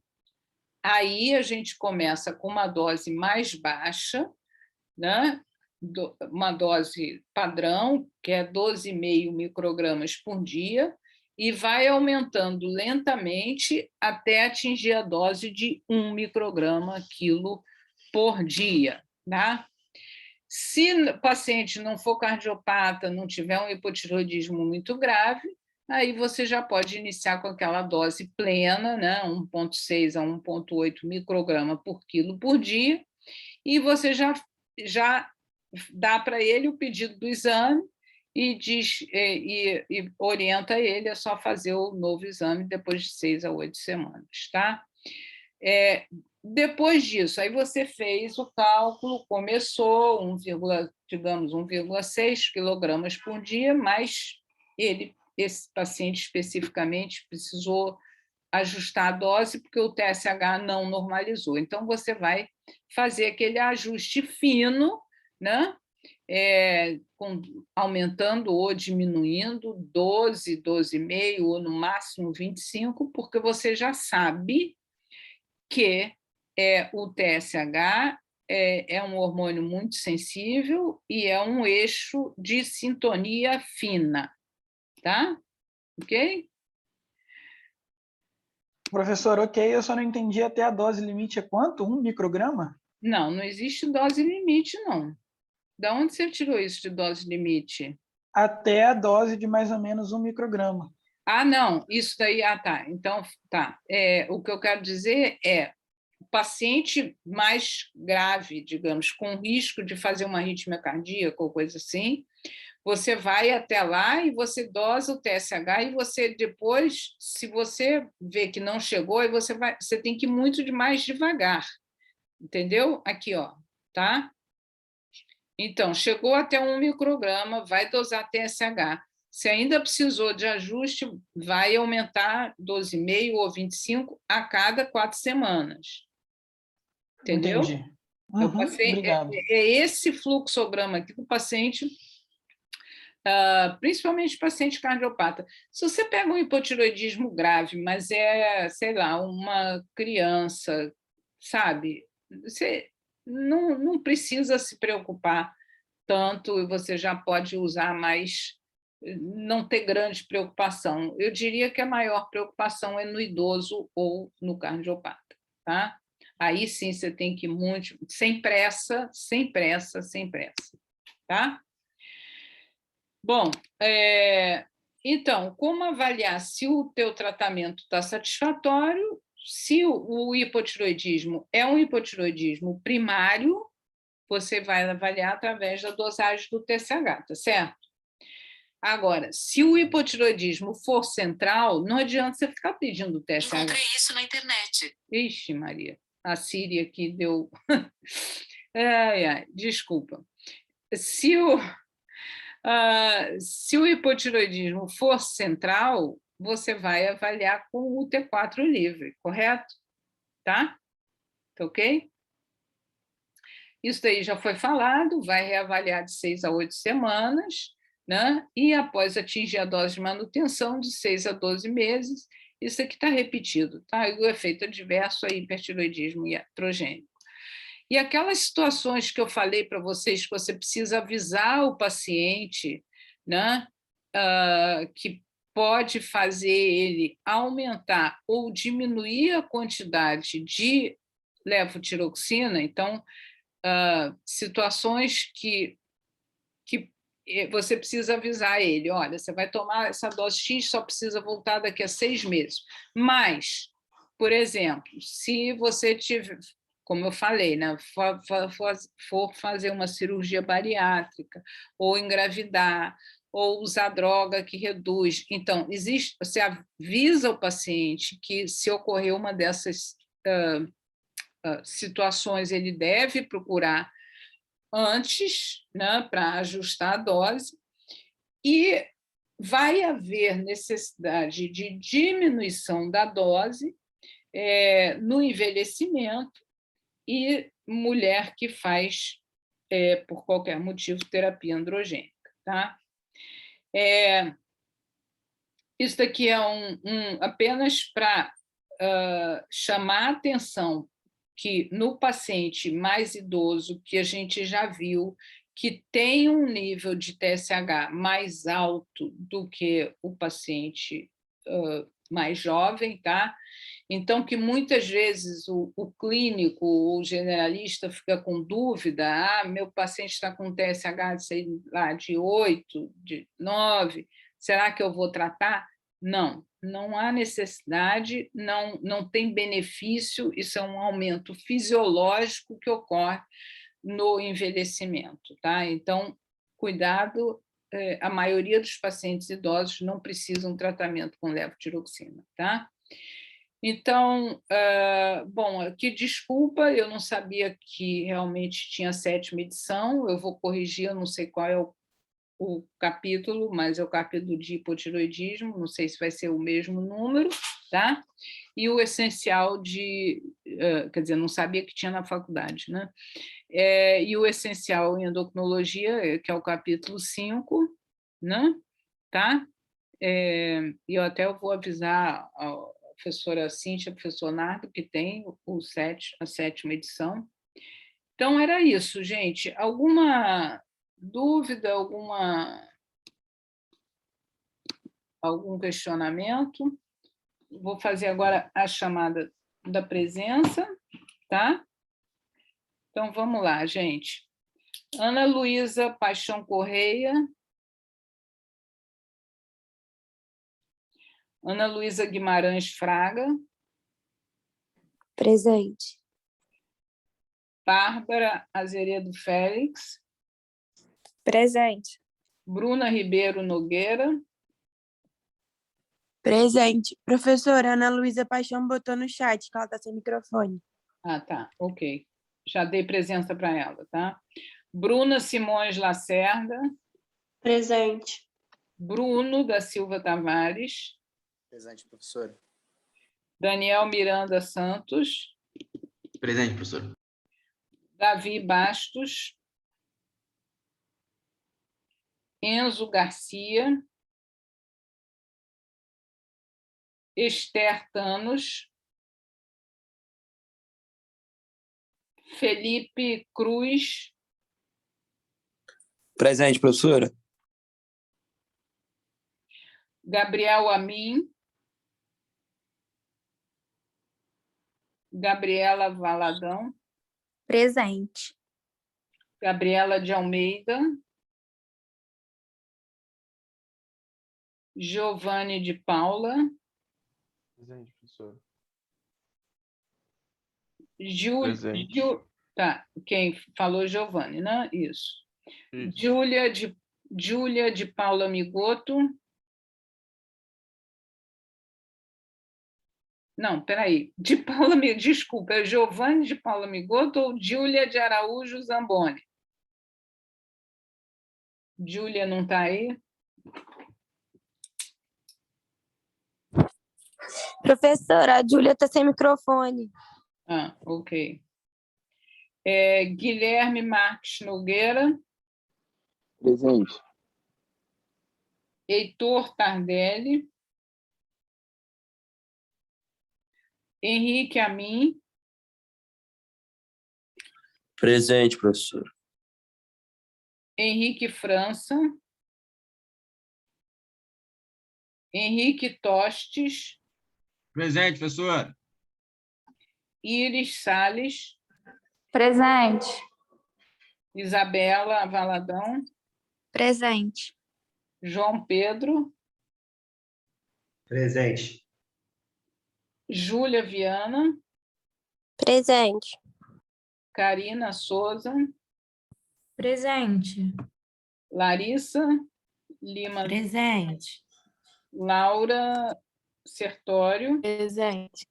aí a gente começa com uma dose mais baixa, né? Uma dose padrão, que é 12,5 microgramas por dia, e vai aumentando lentamente até atingir a dose de 1 micrograma quilo por dia. Tá? Se o paciente não for cardiopata, não tiver um hipotiroidismo muito grave, aí você já pode iniciar com aquela dose plena, né? 1,6 a 1,8 micrograma por quilo por dia, e você já dá para ele o pedido do exame e orienta ele a só fazer o novo exame depois de 6 a 8 semanas, tá? Depois disso, aí você fez o cálculo, começou, digamos, 1,6 quilogramas por dia, mas esse paciente especificamente precisou ajustar a dose porque o TSH não normalizou. Então, você vai fazer aquele ajuste fino, né? Aumentando ou diminuindo 12, 12,5 ou no máximo 25, porque você já sabe que o TSH é um hormônio muito sensível e é um eixo de sintonia fina, tá? Ok? Professor, ok, eu só não entendi até a dose limite é quanto? 1 micrograma? Não, não existe dose limite, não. Da onde você tirou isso de dose limite? Até a dose de mais ou menos 1 micrograma. Ah, não, isso daí, tá. Então, tá. O que eu quero dizer é o paciente mais grave, digamos, com risco de fazer uma arritmia cardíaca ou coisa assim, você vai até lá e você dosa o TSH e você depois, se você vê que não chegou, aí você tem que ir muito mais devagar, entendeu? Aqui, ó, tá? Então, chegou até 1 micrograma, vai dosar TSH. Se ainda precisou de ajuste, vai aumentar 12,5 ou 25 a cada 4 semanas. Entendeu? Entendi. Obrigado. Esse fluxograma aqui do paciente, principalmente paciente cardiopata. Se você pega um hipotiroidismo grave, mas sei lá, uma criança, sabe? Você não precisa se preocupar tanto, e você já pode usar mais, não ter grande preocupação. Eu diria que a maior preocupação é no idoso ou no cardiopata, tá? Aí sim você tem que ir muito, sem pressa, sem pressa, sem pressa, tá? Bom, então, como avaliar se o teu tratamento está satisfatório? Se o hipotiroidismo é um hipotiroidismo primário, você vai avaliar através da dosagem do TSH, tá certo? Agora, se o hipotiroidismo for central, não adianta você ficar pedindo TSH. Encontrei isso na internet. Ixi, Maria, a Siri aqui deu... desculpa. Se o hipotiroidismo for central, você vai avaliar com o T4 livre, correto? Tá? Tá ok? Isso daí já foi falado, vai reavaliar de 6 a 8 semanas, né? E após atingir a dose de manutenção de 6 a 12 meses, isso aqui está repetido, tá? E o efeito adverso é hipertiroidismo iatrogênico. E aquelas situações que eu falei para vocês, que você precisa avisar o paciente, né? Que pode fazer ele aumentar ou diminuir a quantidade de levotiroxina, então, situações que você precisa avisar ele, olha, você vai tomar essa dose X, só precisa voltar daqui a 6 meses. Mas, por exemplo, se você tiver, como eu falei, né, for fazer uma cirurgia bariátrica, ou engravidar, ou usar droga que reduz. Então, você avisa o paciente que, se ocorrer uma dessas situações, ele deve procurar antes, né, para ajustar a dose, e vai haver necessidade de diminuição da dose no envelhecimento e mulher que faz, por qualquer motivo, terapia androgênica. Tá? Isso daqui é apenas para chamar a atenção que no paciente mais idoso, que a gente já viu que tem um nível de TSH mais alto do que o paciente mais jovem, tá? Então, que muitas vezes o clínico, o generalista fica com dúvida, meu paciente está com TSH, sei lá, de 8, de 9, será que eu vou tratar? Não, não há necessidade, não tem benefício, isso é um aumento fisiológico que ocorre no envelhecimento, tá? Então, cuidado, a maioria dos pacientes idosos não precisam de tratamento com levotiroxina, tá? Então, bom, que desculpa, eu não sabia que realmente tinha 7ª edição, eu vou corrigir, eu não sei qual é o capítulo, mas é o capítulo de hipotiroidismo, não sei se vai ser o mesmo número, tá? E o essencial quer dizer, não sabia que tinha na faculdade, né? E o essencial em endocrinologia, que é o capítulo 5, né? Tá? E eu até vou avisar a professora Cíntia, professor Nardo, que tem a 7ª edição. Então, era isso, gente. Alguma dúvida, algum questionamento? Vou fazer agora a chamada da presença, tá? Então, vamos lá, gente. Ana Luísa Paixão Correia. Ana Luísa Guimarães Fraga. Presente. Bárbara Azeredo Félix. Presente. Bruna Ribeiro Nogueira. Presente. Professora Ana Luísa Paixão botou no chat que ela está sem microfone. Ah, tá, ok. Já dei presença para ela, tá? Bruna Simões Lacerda. Presente. Bruno da Silva Tavares. Presente, professora. Daniel Miranda Santos. Presente, professora. Davi Bastos. Enzo Garcia. Esther Thanos. Felipe Cruz. Presente, professora. Gabriel Amin. Gabriela Valadão. Presente. Gabriela de Almeida. Giovanni de Paula. Presente, professor. Presente. Tá, quem falou Giovanni, né? Isso. Isso. Júlia de Paula Migoto. Não, peraí. Desculpa, é Giovanni de Paula Migoto ou Júlia de Araújo Zamboni? Júlia não está aí? Professora, a Júlia está sem microfone. Ah, ok. Guilherme Marques Nogueira. Presente. Heitor Tardelli. Henrique Amin. Presente, professor. Henrique França. Henrique Tostes. Presente, professora. Iris Salles. Presente. Isabela Valadão. Presente. João Pedro, Presente. Júlia Viana, Presente. Karina Souza, Presente. Larissa Lima, Presente. Laura Sertório, Presente.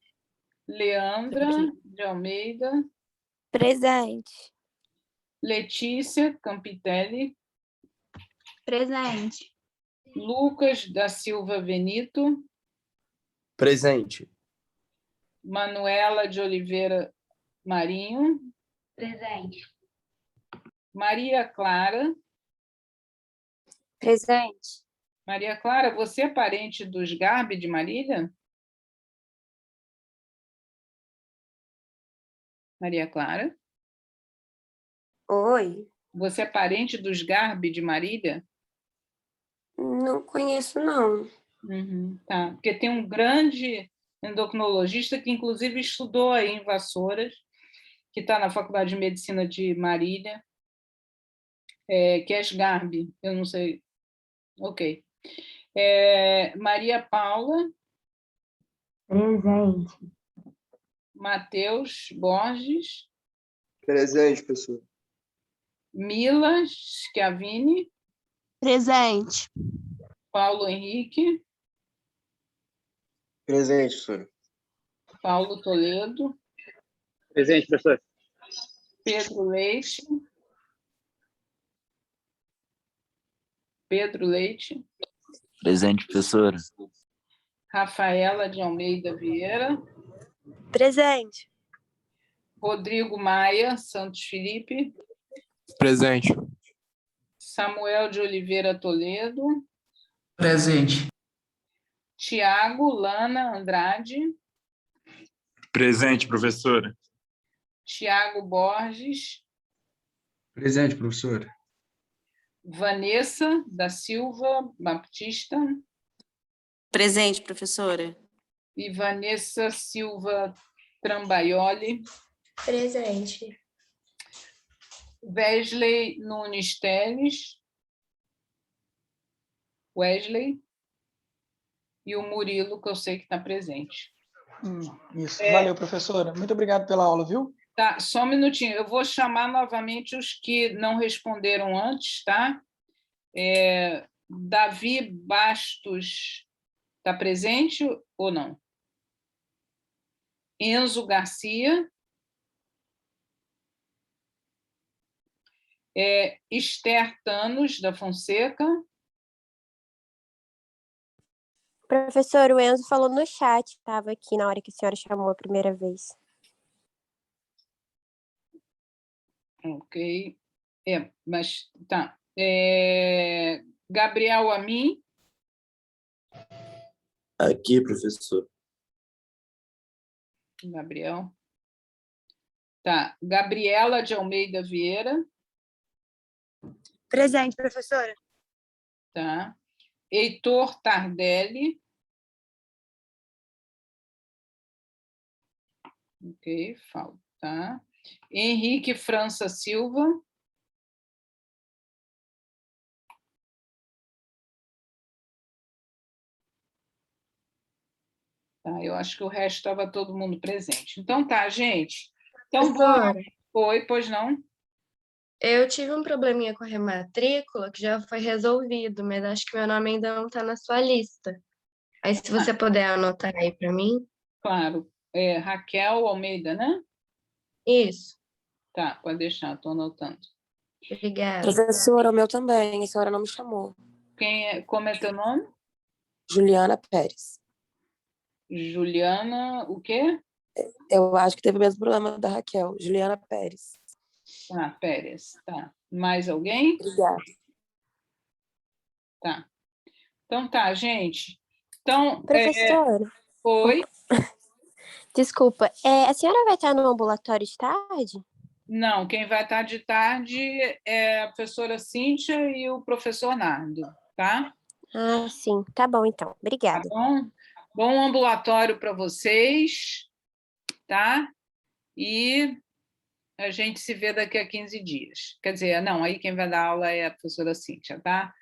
Leandra de Almeida, Presente. Letícia Campitelli, Presente. Lucas da Silva Benito, Presente. Manuela de Oliveira Marinho, Presente. Maria Clara. Presente. Maria Clara, você é parente dos Garbi de Marília? Maria Clara? Oi. Você é parente dos Garbi de Marília? Não conheço, não. Uhum, tá. Porque tem um grande endocrinologista que, inclusive, estudou aí em Vassouras, que está na Faculdade de Medicina de Marília, que é Garbi, eu não sei. Ok. Maria Paula. Presente. Matheus Borges. Presente, professor. Mila Schiavini. Presente. Paulo Henrique. Presente, professor. Paulo Toledo. Presente, professor. Pedro Leite. Pedro Leite. Presente, professora. Rafaela de Almeida Vieira. Presente. Rodrigo Maia Santos Felipe. Presente. Samuel de Oliveira Toledo. Presente. Tiago Lana Andrade. Presente, professora. Tiago Borges. Presente, professor. Vanessa da Silva Baptista. Presente, professora. E Vanessa Silva Trambaioli. Presente. Wesley Nunes Teles. Wesley. E o Murilo, que eu sei que está presente. Isso. Valeu, professora. Muito obrigado pela aula, viu? Tá, só um minutinho. Eu vou chamar novamente os que não responderam antes, tá? Davi Bastos está presente ou não? Enzo Garcia. Esther Tanos da Fonseca. Professor, o Enzo falou no chat, estava aqui na hora que a senhora chamou a primeira vez. Ok. Mas tá. Gabriel Amin. Aqui, professor. Gabriel. Tá. Gabriela de Almeida Vieira. Presente, professora. Tá. Heitor Tardelli. Ok, falta. Tá. Henrique França Silva. Tá, eu acho que o resto estava todo mundo presente. Então tá, gente. Então, Professora, Oi, pois não? eu tive um probleminha com a rematrícula que já foi resolvido, mas acho que meu nome ainda não está na sua lista. Aí, se você puder anotar aí para mim. Claro. Raquel Almeida, né? Isso. Tá, pode deixar, estou anotando. Obrigada. Professora, o meu também, a senhora não me chamou. Como é teu nome? Juliana Pérez. Juliana, o quê? Eu acho que teve o mesmo problema da Raquel. Juliana Pérez. Tá, Pérez. Tá. Mais alguém? Obrigada. Tá. Então tá, gente. Então, Professora. Oi? Desculpa, a senhora vai estar no ambulatório de tarde? Não, quem vai estar de tarde é a professora Cíntia e o professor Nardo, tá? Ah, sim. Tá bom, então. Obrigada. Tá bom? Bom ambulatório para vocês, tá? E A gente se vê daqui a 15 dias. Quer dizer, não, aí quem vai dar aula é a professora Cíntia, tá?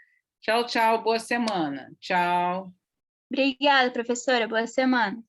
Tchau, tchau, boa semana. Tchau. Obrigada, professora. Boa semana.